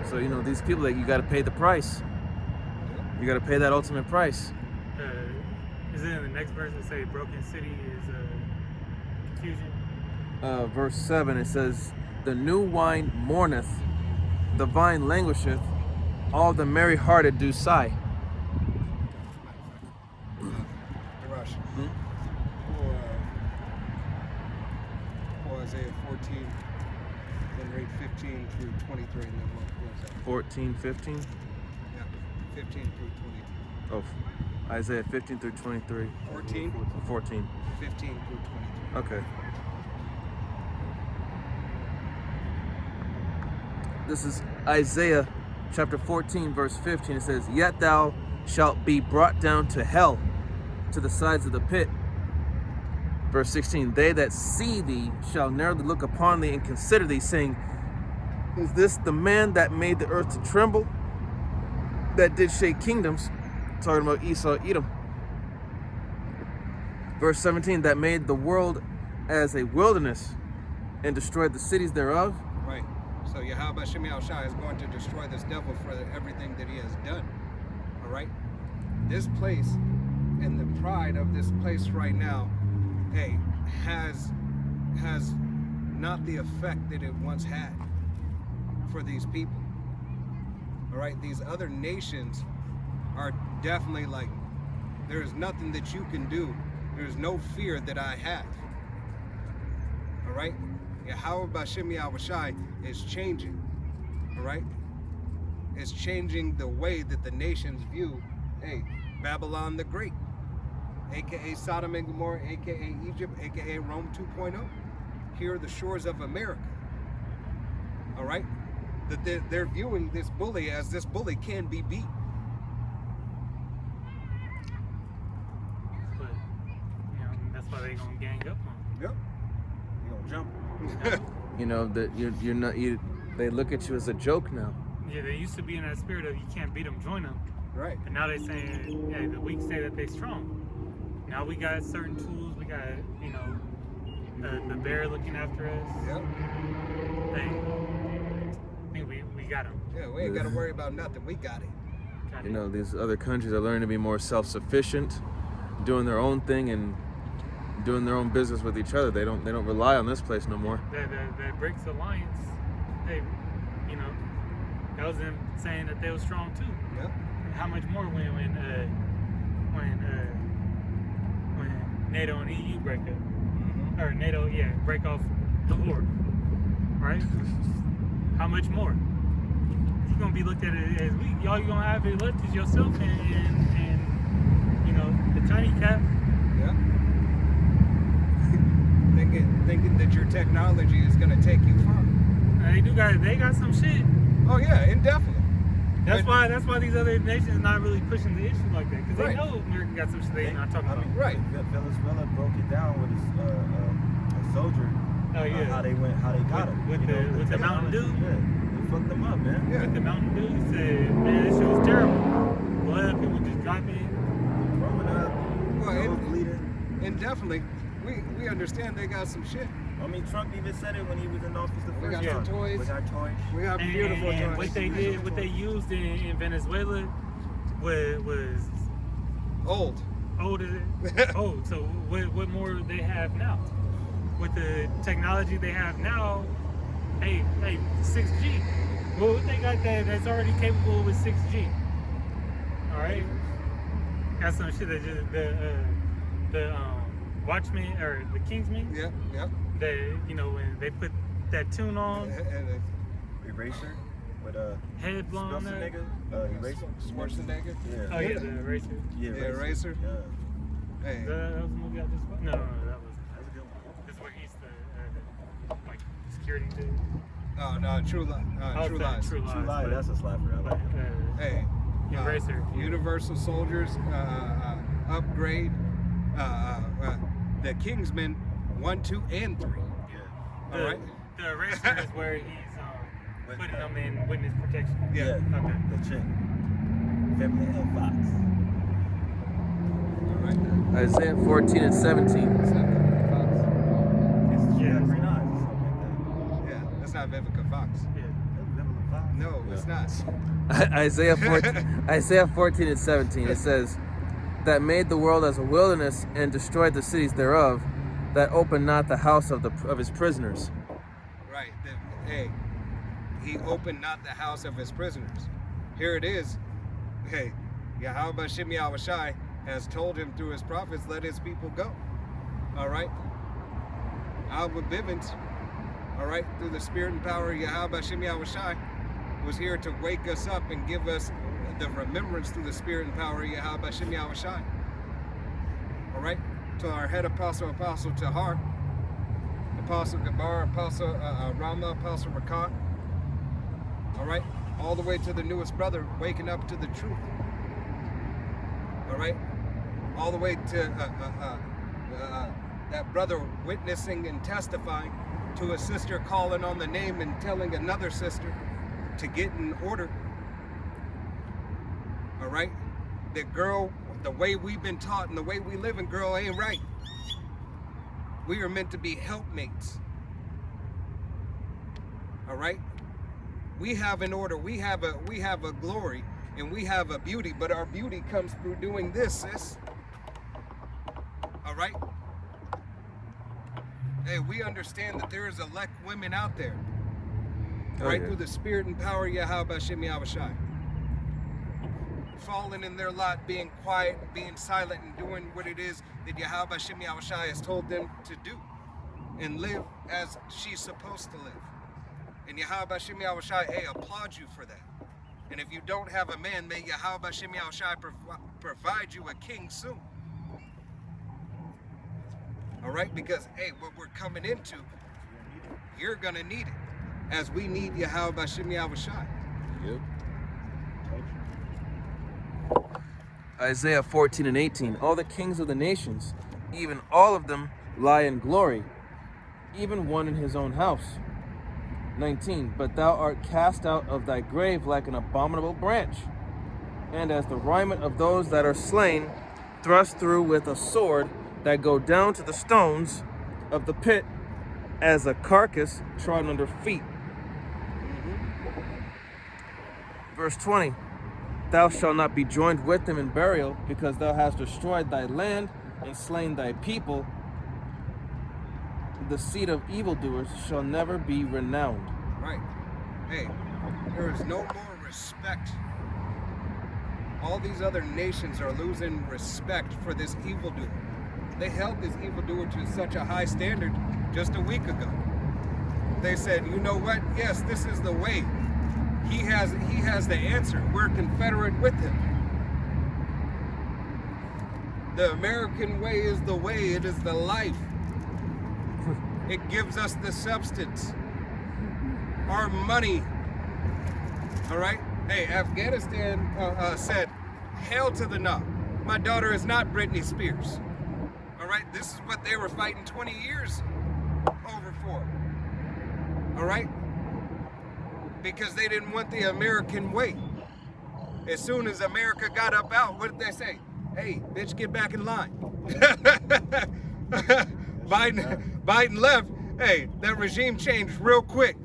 So, these people that you got to pay the price. You got to pay that ultimate price. Is it in the next verse that say broken city is confusion? Verse 7, it says, the new wine mourneth, the vine languisheth, all the merry-hearted do sigh. Rush. For Isaiah 14, then read 15 through 23, and then we'll close out. 14, 15? Yeah, 15 through 23. Oh, Isaiah 15 through 23. 14? 14. 15 through 23. Okay. This is Isaiah chapter 14, verse 15. It says, yet thou shalt be brought down to hell, to the sides of the pit. Verse 16, they that see thee shall narrowly look upon thee and consider thee, saying, is this the man that made the earth to tremble, that did shake kingdoms? Talking about Esau, Edom. Verse 17, that made the world as a wilderness and destroyed the cities thereof. Right. So Yahweh Shem Shai is going to destroy this devil for everything that he has done. All right? This place and the pride of this place right now, has not the effect that it once had for these people. All right? These other nations are definitely like, there is nothing that you can do. There is no fear that I have. All right? Yahweh Shem Shai is changing. All right? It's changing the way that the nations view, Babylon the Great, aka Sodom and Gomorrah, aka Egypt, aka Rome 2.0. Here are the shores of America. All right? That they're viewing this bully as this bully can be beat. But that's why they gonna gang up on Yep. You gonna jump. That you're not. They look at you as a joke now. them. Yeah, they used to be in that spirit of you can't beat them, join them. Right. And now they saying, the weak say that they strong. Now we got certain tools. We got the bear looking after us. Yep. Hey, I think we got him. Yeah, we ain't got to worry about nothing. We got it. You know, these other countries are learning to be more self-sufficient, doing their own thing and doing their own business with each other. They don't rely on this place no more. That BRICS alliance, hey, you know, that was them saying that they were strong too. Yep. How much more when NATO and EU break up, or NATO, break off the horde, right? How much more? You're gonna be looked at it as weak. All you're gonna have it left is yourself and you know, the tiny cap. Yep. Thinking that your technology is gonna take you far. They got some shit. Oh yeah, indefinitely. That's But- why these other nations not really pushing the issue like that, because Right. they know America got some shit they not talking about. Right. Venezuela broke it down with a soldier. Oh yeah. How they got him. With the Mountain Dew. Yeah, they fucked them up, man. Yeah. With the Mountain Dew, he said, man, this shit was terrible. Blood, people just dropping. Growing up, Well, nose bleeding. And definitely, we understand they got some shit. I mean, Trump even said it when he was in office the We first got time. some toys. We got toys. We have beautiful and toys. what they did, what they used in Venezuela was Old. older. Oh, so what more do they have now? With the technology they have now, hey, 6G. Well, what they got that's already capable with 6G. All right, got some shit that just the Watchmen or the Kingsmen. Yep. Yep. They, you know, when they put that tune on, Eraser with head blown up. Schwarzenegger. Eraser. Schwarzenegger. Yeah. Oh yeah, the eraser. Yeah, Yeah, Eraser. Yeah. Hey. That was a movie I just watched. No, that was. That was a good one. That's where he's the like security dude. Oh no, True Lies. True Lies. True Lies. True Lie, but- that's a slapper. I but, like it. Hey. Eraser. Universal Soldiers upgrade. The Kingsmen 1, 2, and 3. Yeah. All right. The eraser is where he's putting them in witness protection. Yeah. Okay. The chick. Family and Fox. All right. Isaiah 14 and 17. It's Yeah. Jeffrey Nas or something like Yeah, that's not Vivica Fox. Yeah. that. That's Beverly Fox. No, it's not. Isaiah 14 and 17. It says, that made the world as a wilderness and destroyed the cities thereof, that opened not the house of his prisoners. Right. Hey, he opened not the house of his prisoners. Here it is. Hey, Yahweh Bashem Yahushai has told him through his prophets, let his people go. All right. Albert Bivens, all right, through the spirit and power of Yahweh Bashem Yahushai, was here to wake us up and give us the remembrance through the spirit and power of Yahweh Bashem Yahushai. All right. To our head apostle Tahar, Apostle Gabar, Apostle Rama, Apostle Rakat. All right, all the way to the newest brother waking up to the truth. All right, all the way to that brother witnessing and testifying to a sister calling on the name and telling another sister to get in order. All right, that girl, the way we've been taught and the way we live in, girl, ain't right. We are meant to be helpmates. All right? We have an order, we have a glory, and we have a beauty, but our beauty comes through doing this, sis. All right? Hey, we understand that there is elect women out there. Right yeah. through the spirit and power of Yahweh Bashem Yahushai. Falling in their lot, being quiet, being silent, and doing what it is that Yahweh Bashem Yahushai has told them to do and live as she's supposed to live. And Yahweh Bashem Yahushai, hey, applaud you for that. And if you don't have a man, may Yahweh Bashem Yahushai provide you a king soon. All right? Because, hey, what we're coming into, you're going to need it. As we need Yahweh Bashem Yahushai. Yep. Isaiah 14 and 18. All the kings of the nations, even all of them, lie in glory, even one in his own house. 19. But thou art cast out of thy grave like an abominable branch, and as the raiment of those that are slain, thrust through with a sword, that go down to the stones, of the pit as a carcass trodden under feet. Verse 20, thou shalt not be joined with them in burial, because thou hast destroyed thy land and slain thy people. The seed of evildoers shall never be renowned. Right. Hey, there is no more respect. All these other nations are losing respect for this evildoer. They held this evildoer to such a high standard just a week ago. They said, you know what? Yes, this is the way. He has the answer. We're confederate with him. The American way is the way. It is the life. It gives us the substance. Our money. All right? Hey, Afghanistan said, hail to the nah. My daughter is not Britney Spears. All right? This is what they were fighting 20 years over for. All right? Because they didn't want the American way. As soon as America got up out, what did they say? Hey, bitch, get back in line. Biden left. Hey, that regime changed real quick.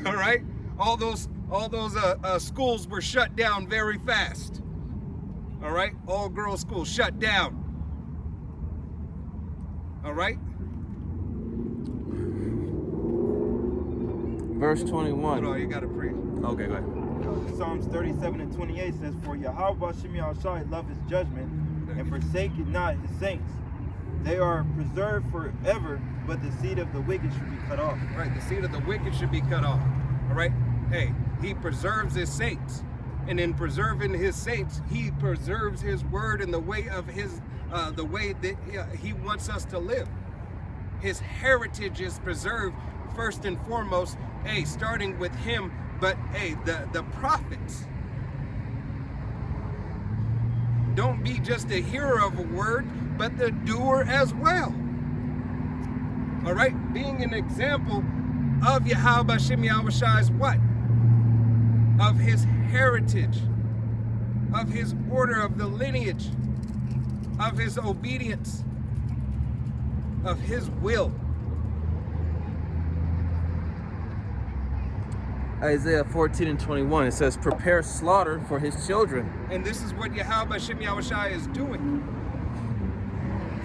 All right? All those schools were shut down very fast. All right? All girls schools shut down. All right? Verse 21. Hold on, you gotta preach. Okay, go ahead. Psalms 37 and 28 says, for Yahweh Shem Yahushai love his judgment, and forsake not his saints. They are preserved forever, but the seed of the wicked should be cut off. Right, the seed of the wicked should be cut off. All right? Hey, he preserves his saints. And in preserving his saints, he preserves his word in the way of his, the way that he wants us to live. His heritage is preserved first and foremost, hey, starting with him, but hey, the prophets. Don't be just a hearer of a word, but the doer as well. All right, being an example of Yahweh Shem Yahushai's what? Of his heritage, of his order, of the lineage, of his obedience, of his will. Isaiah 14 and 21, it says, prepare slaughter for his children. And this is what Yahweh Shem Yahushai is doing.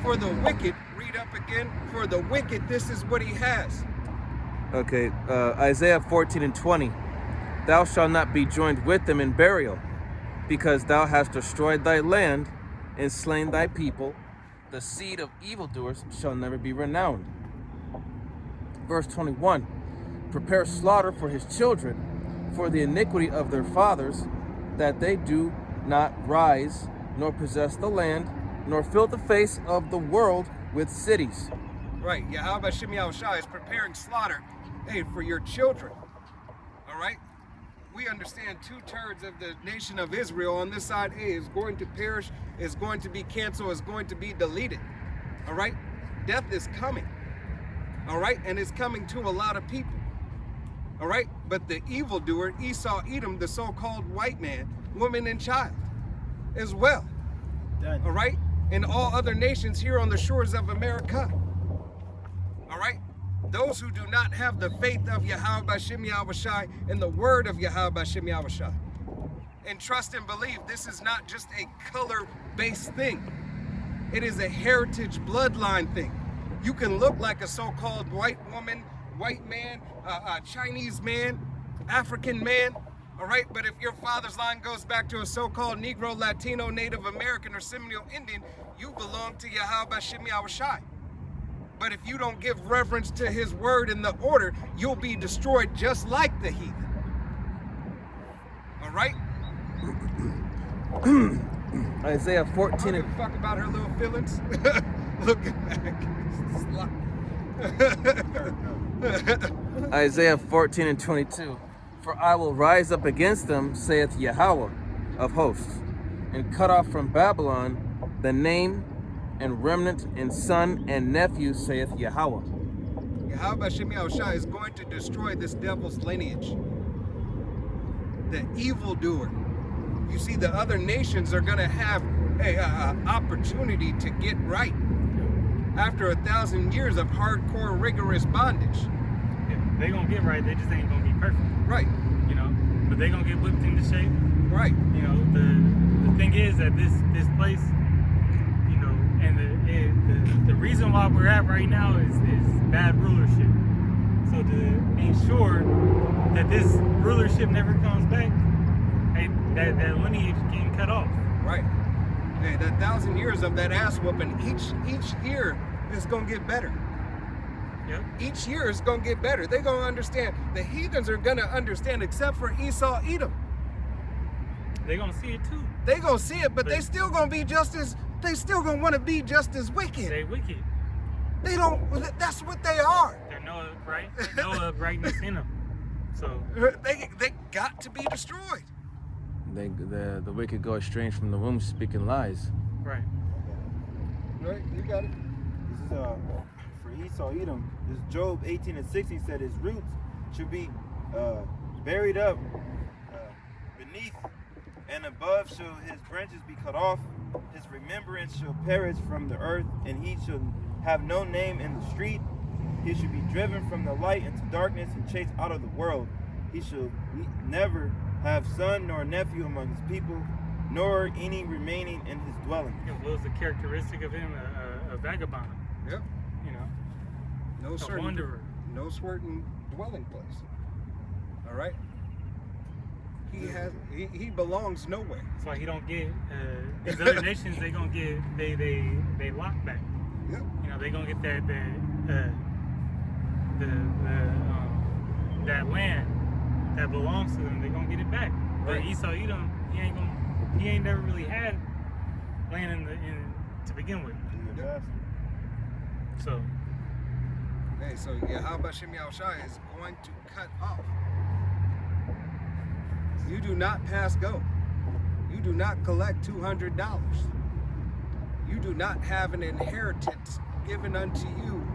For the wicked, read up again, for the wicked, this is what he has. Okay, Isaiah 14 and 20, thou shalt not be joined with them in burial, because thou hast destroyed thy land and slain thy people. The seed of evildoers shall never be renowned. Verse 21, prepare slaughter for his children, for the iniquity of their fathers, that they do not rise, nor possess the land, nor fill the face of the world with cities. Right, Yahweh Shem Yahushai is preparing slaughter, hey, for your children. All right? We understand 2/3 of the nation of Israel on this side, hey, is going to perish, is going to be canceled, is going to be deleted. All right? Death is coming. All right? And it's coming to a lot of people. All right? But the evildoer, Esau, Edom, the so-called white man, woman, and child as well. Done. All right? And all other nations here on the shores of America. All right? Those who do not have the faith of Yahweh Shem Yahushai and the word of Yahweh Shem Yahushai. And trust and believe this is not just a color-based thing. It is a heritage bloodline thing. You can look like a so-called white woman, white man, Chinese man, African man, all right? But if your father's line goes back to a so-called Negro, Latino, Native American, or Seminole Indian, you belong to Yahweh Shem Yahushai. But if you don't give reverence to his word in the order, you'll be destroyed just like the heathen. All right? Isaiah 14 I don't and give a fuck about her little feelings. Looking back. Isaiah 14 and 22. For I will rise up against them, saith Yahweh of hosts, and cut off from Babylon the name and remnant and son and nephew, saith Yahweh. Yahweh Shem Yahushai is going to destroy this devil's lineage. The evildoer. You see, the other nations are going to have an opportunity to get right. after 1,000 years of hardcore, rigorous bondage. Yeah, they gonna get right. They just ain't gonna be perfect. Right, You know, but they gonna get whipped into shape. right, You know, the thing is that this place, you know, and the reason why we're at right now is bad rulership. So to ensure that this rulership never comes back, hey, that lineage is getting cut off. right. Hey, that 1,000 years of that ass whooping, each year is gonna get better. Yep. Each year is gonna get better. They're gonna understand. The heathens are gonna understand, except for Esau, Edom. They gonna see it too. They gonna see it, but they still gonna be just as. They still gonna want to be just as wicked. They wicked. They don't. That's what they are. They're no upright. No uprightness in them. So They got to be destroyed. The wicked go estranged from the womb, speaking lies. right. Right, you got it. This is for Esau Edom. This Job 18:16 said his roots should be buried up beneath, and above shall his branches be cut off. His remembrance shall perish from the earth, and he shall have no name in the street. He shall be driven from the light into darkness and chased out of the world. He shall never have son nor nephew among his people, nor any remaining in his dwelling. What was the characteristic of him? A vagabond. Yep. You know, No a certain. wanderer. No certain dwelling place. All right. He belongs nowhere. That's why he don't get these other nations. They gonna get they lock back. Yep. You know, they gonna get that land that belongs to them. They gonna get it back. But Right. Esau Edom, he ain't never really had land to begin with. Yeah. So Hey, so Yahweh Bashem Yahushua is going to cut off. You do not pass go. You do not collect $200. You do not have an inheritance given unto you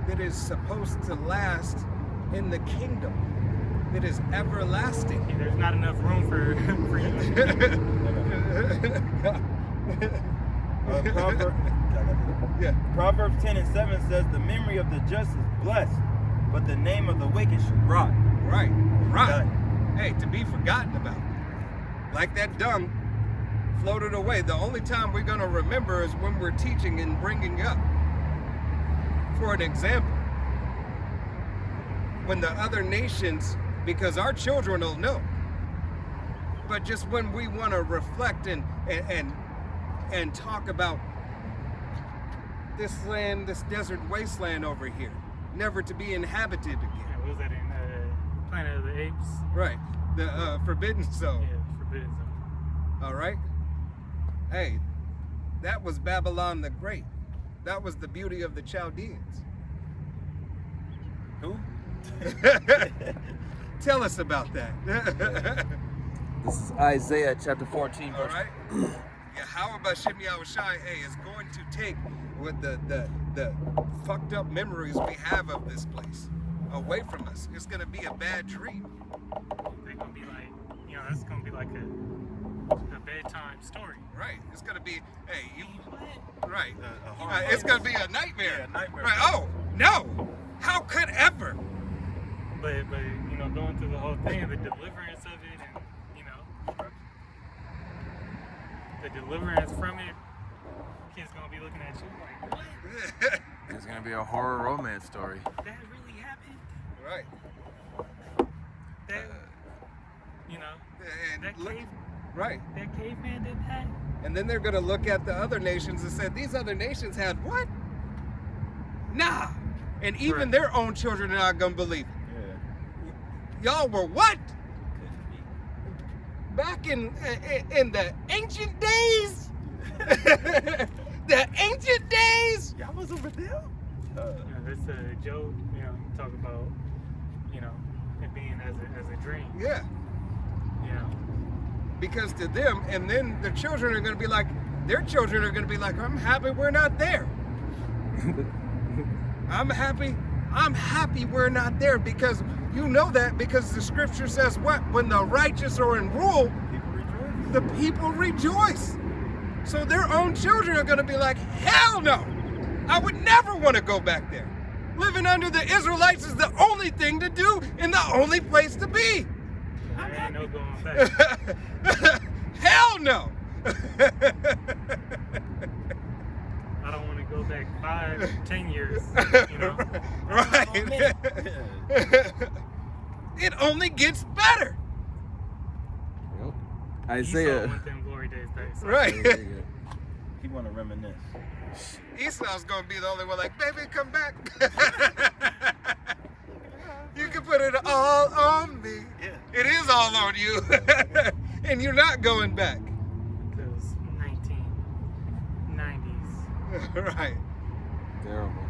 that is supposed to last in the kingdom. That is everlasting. there's not enough room for you. Proverbs 10:7 says, "The memory of the just is blessed, but the name of the wicked shall rot." Right, right. Done. Hey, to be forgotten about. Like that dung floated away. The only time we're going to remember is when we're teaching and bringing up. For an example, when the other nations, because our children will know, but just when we want to reflect and talk about this land, this desert wasteland over here, never to be inhabited again. What was that in Planet of the Apes? Right, the Forbidden Zone. Yeah, Forbidden Zone. All right. Hey, that was Babylon the Great. That was the beauty of the Chaldeans. Who? Tell us about that. This is Isaiah chapter 14, All verse right. Yahweh Bashem Yahushai, hey, is going to take with the fucked up memories we have of this place away from us. It's gonna be a bad dream. They're gonna be like, you know, that's gonna be like a bedtime story. Right. It's gonna be, hey, you. What? Right. A horror It's gonna be a nightmare. Yeah, a nightmare. Right. Oh no! How could ever? But you know, going through the whole thing, the deliverance of it, and you know, the deliverance from it, kids gonna be looking at you like, what? It's gonna be a horror romance story. That really happened? Right. That, you know, And that look, cave, right. that caveman did that? And then they're gonna look at the other nations and say, these other nations had what? Nah. And even Correct. their own children are not gonna believe it. Yeah. Y'all were what? Back in the ancient days? The ancient days? Y'all was over there? You know, that's Job, you know, talk about, you know, it being as a dream, Yeah. you know. Because to them, and then the children are gonna be like, their children are gonna be like, I'm happy we're not there. I'm happy we're not there, because you know that because the scripture says what? When the righteous are in rule, People rejoice. the people rejoice. So their own children are going to be like, hell no. I would never want to go back there. Living under the Israelites is the only thing to do and the only place to be. There ain't no going back. Hell no. I don't want to go back 5, 10 years. You know. Right. It only gets better. Yep. Esau Isaiah. went them glory days back. So Right. He want to reminisce. Esau's gonna be the only one like, baby, come back. You can put it all on me. Yeah. It is all on you. And you're not going back. Because 1990s. Right. Terrible.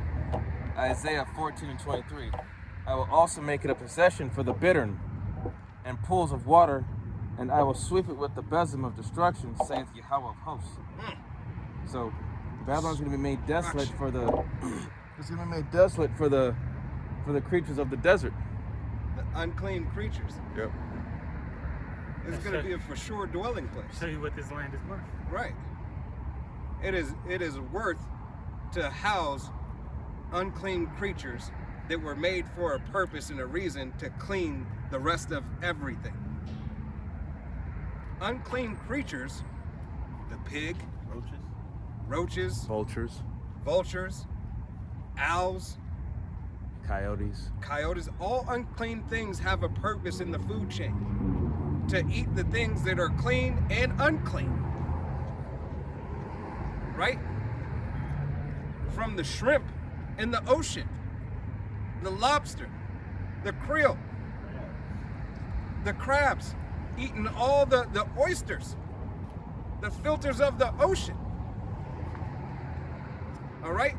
Isaiah 14:23. I will also make it a possession for the bittern and pools of water, and I will sweep it with the besom of destruction, saith Yahweh of hosts. So Babylon's going to be made desolate for the. It's going to be made desolate for the creatures of the desert. The unclean creatures. Yep. It's going to be a for sure dwelling place. Show you what this land is worth. Right. It is worth to house unclean creatures that were made for a purpose and a reason to clean the rest of everything. Unclean creatures, the pig, roaches, vultures, owls, coyotes, all unclean things have a purpose in the food chain. To eat the things that are clean and unclean. Right? From the shrimp in the ocean, the lobster, the krill, the crabs, eating all the oysters, the filters of the ocean. All right?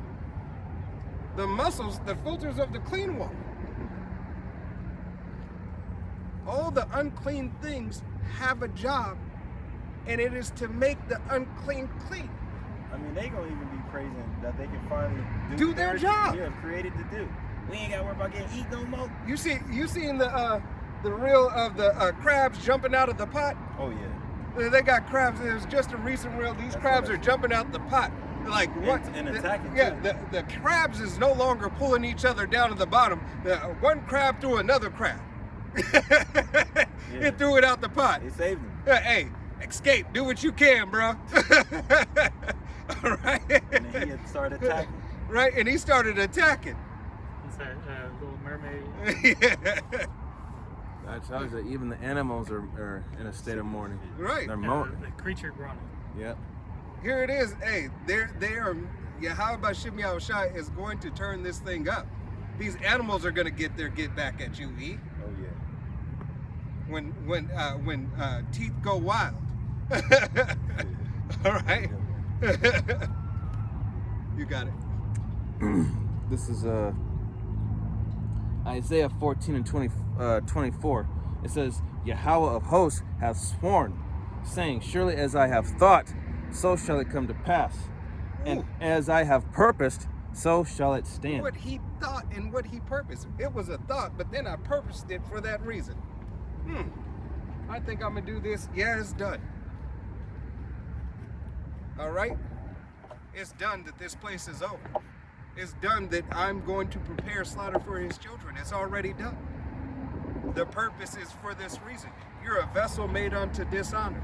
The mussels, the filters of the clean water. All the unclean things have a job, and it is to make the unclean clean. I mean, they gonna even be praising that they can finally Do their job. Yeah, created to do. We ain't gotta worry about getting eat no more. You seen the reel of the crabs jumping out of the pot? Oh yeah. They got crabs. It was just a recent reel. These crabs are jumping out the pot. Like what? And attacking Yeah, too. the crabs is no longer pulling each other down to the bottom. One crab threw another crab. It threw it out the pot. They saved them. Hey, escape. Do what you can, bro. All right. And then he had started attacking. Right, and he started attacking. What's that? Little Mermaid. Yeah. That tells you that even the animals are in a state of mourning. Right. They're mourning. The creature groaning. Yep. Here it is. Hey, they are. Yahweh Bashim Yahushai is going to turn this thing up. These animals are going to get their get back at you, E. Oh yeah. When teeth go wild. All right. You got it. This is Isaiah 14:24. It says, Yahweh of hosts hath sworn, saying, surely as I have thought, so shall it come to pass. And Ooh. as I have purposed, so shall it stand. What he thought and what he purposed. It was a thought, but then I purposed it for that reason. I think I'm gonna do this. Yeah, it's done. All right? It's done that this place is over. It's done that I'm going to prepare slaughter for his children. It's already done. The purpose is for this reason. You're a vessel made unto dishonor.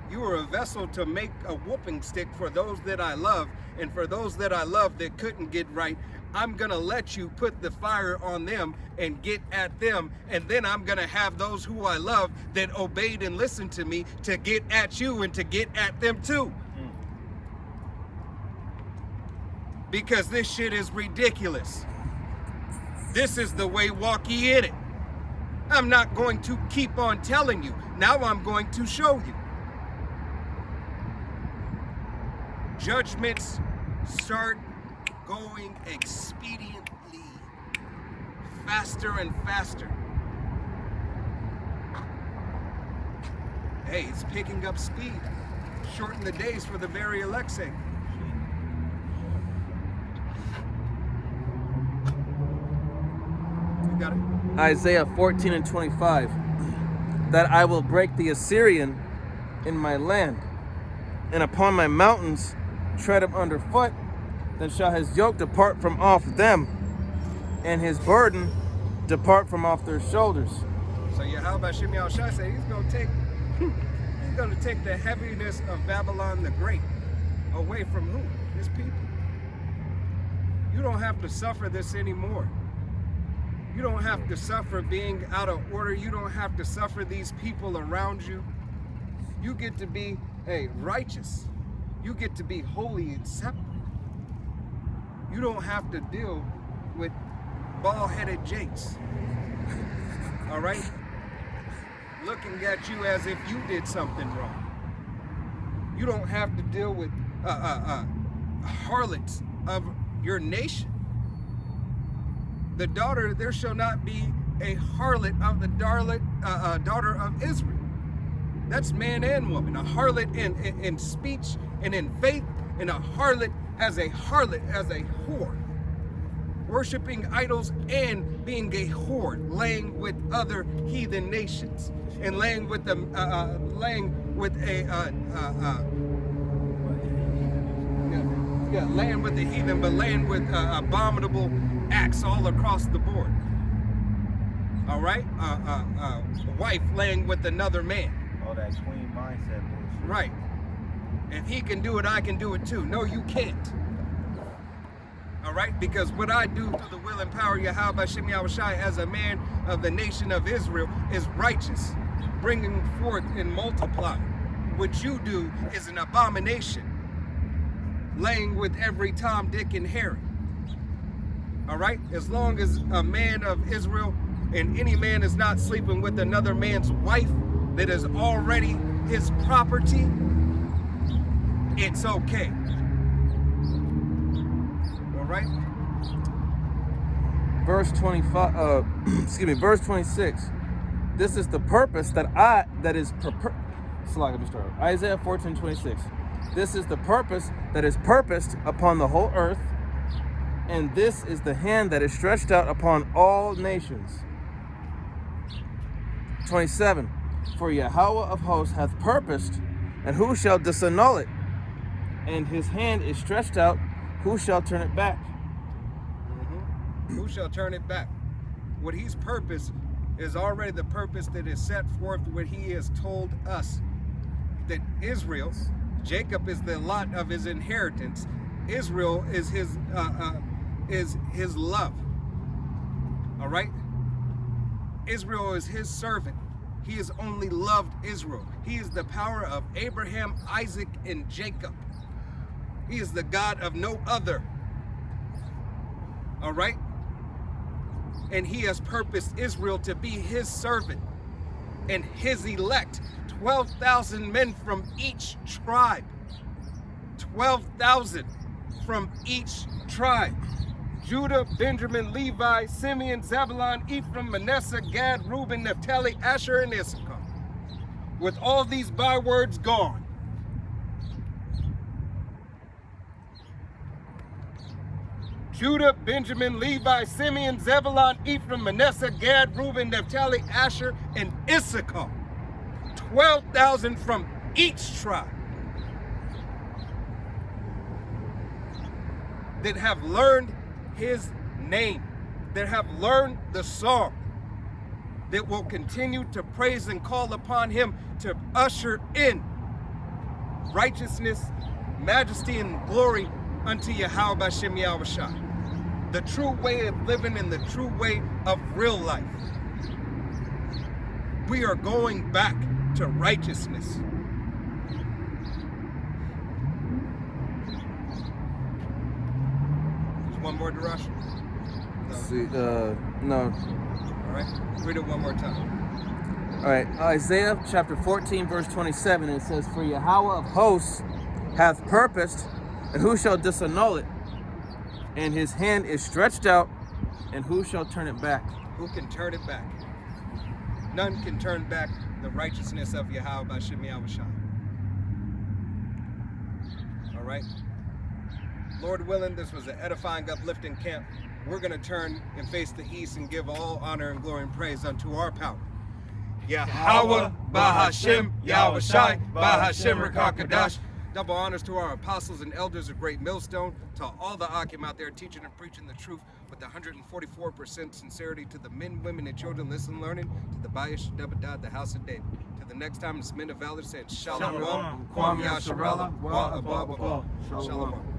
You are a vessel to make a whooping stick for those that I love, and for those that I love that couldn't get right, I'm gonna let you put the fire on them and get at them, and then I'm gonna have those who I love that obeyed and listened to me to get at you and to get at them too. Because this shit is ridiculous. This is the way walk ye in it. I'm not going to keep on telling you. Now I'm going to show you. Judgments start going expediently, faster and faster. Hey, it's picking up speed. Shorten the days for the very elect's sake. You got it. Isaiah 14:25. That I will break the Assyrian in my land, and upon my mountains tread him underfoot, then shall his yoke depart from off them, and his burden depart from off their shoulders. So Yahweh Shem Yahushua said he's going to take the heaviness of Babylon the Great away from who? His people. You don't have to suffer this anymore. You don't have to suffer being out of order. You don't have to suffer these people around you. You get to be righteous. You get to be holy and separate. You don't have to deal with bald-headed jakes. All right? Looking at you as if you did something wrong. You don't have to deal with harlots of your nation. There shall not be a harlot of the daughter of Israel. That's man and woman. A harlot in speech and in faith, and a harlot, as a whore. Worshipping idols and being a whore, laying with other heathen nations, and laying with laying with the heathen, but laying with abominable acts all across the board. All right, a wife laying with another man. All that queen mindset bullshit. Right. If he can do it, I can do it too. No, you can't. All right, because what I do through the will and power of Yahweh Shem Yahushai as a man of the nation of Israel is righteous, bringing forth and multiplying. What you do is an abomination, laying with every Tom, Dick, and Harry. All right, as long as a man of Israel and any man is not sleeping with another man's wife that is already his property, it's okay. Right? Verse 25, verse 26. This is the purpose Isaiah 14:26. This is the purpose that is purposed upon the whole earth, and this is the hand that is stretched out upon all nations. 27. For Yahweh of hosts hath purposed, and who shall disannul it? And his hand is stretched out, who shall turn it back? Who shall turn it back? What he's purposed is already the purpose that is set forth what he has told us. That Israel, Jacob is the lot of his inheritance. Israel is his love. All right? Israel is his servant. He has only loved Israel. He is the power of Abraham, Isaac, and Jacob. He is the God of no other. All right? And he has purposed Israel to be his servant and his elect. 12,000 men from each tribe. 12,000 from each tribe. Judah, Benjamin, Levi, Simeon, Zebulun, Ephraim, Manasseh, Gad, Reuben, Naphtali, Asher, and Issachar. With all these bywords gone. Judah, Benjamin, Levi, Simeon, Zebulun, Ephraim, Manasseh, Gad, Reuben, Naphtali, Asher, and Issachar. 12,000 from each tribe that have learned his name, that have learned the song, that will continue to praise and call upon him to usher in righteousness, majesty, and glory unto Yahweh Shem Yahushua. The true way of living and the true way of real life. We are going back to righteousness. There's one more Darash? No. All right, read it one more time. All right, Isaiah chapter 14, verse 27, it says, For Yahweh of hosts hath purposed, and who shall disannul it? And his hand is stretched out, and who shall turn it back? Who can turn it back? None can turn back the righteousness of Yahweh Shem Yahushua. All right? Lord willing, this was an edifying, uplifting camp. We're going to turn and face the east and give all honor and glory and praise unto our power. Yahweh, Bahashem, Yahushai, Bahashem, Rakakadash. Double honors to our apostles and elders of Great Millstone, to all the Akim out there teaching and preaching the truth with 144% sincerity, to the men, women, and children listening, learning, to the Bayash Debadad, the house of David. To the next time, it's men of valor saying Shalom, Shalom. Kwam Yasharallah, Wa Abba. Shalom.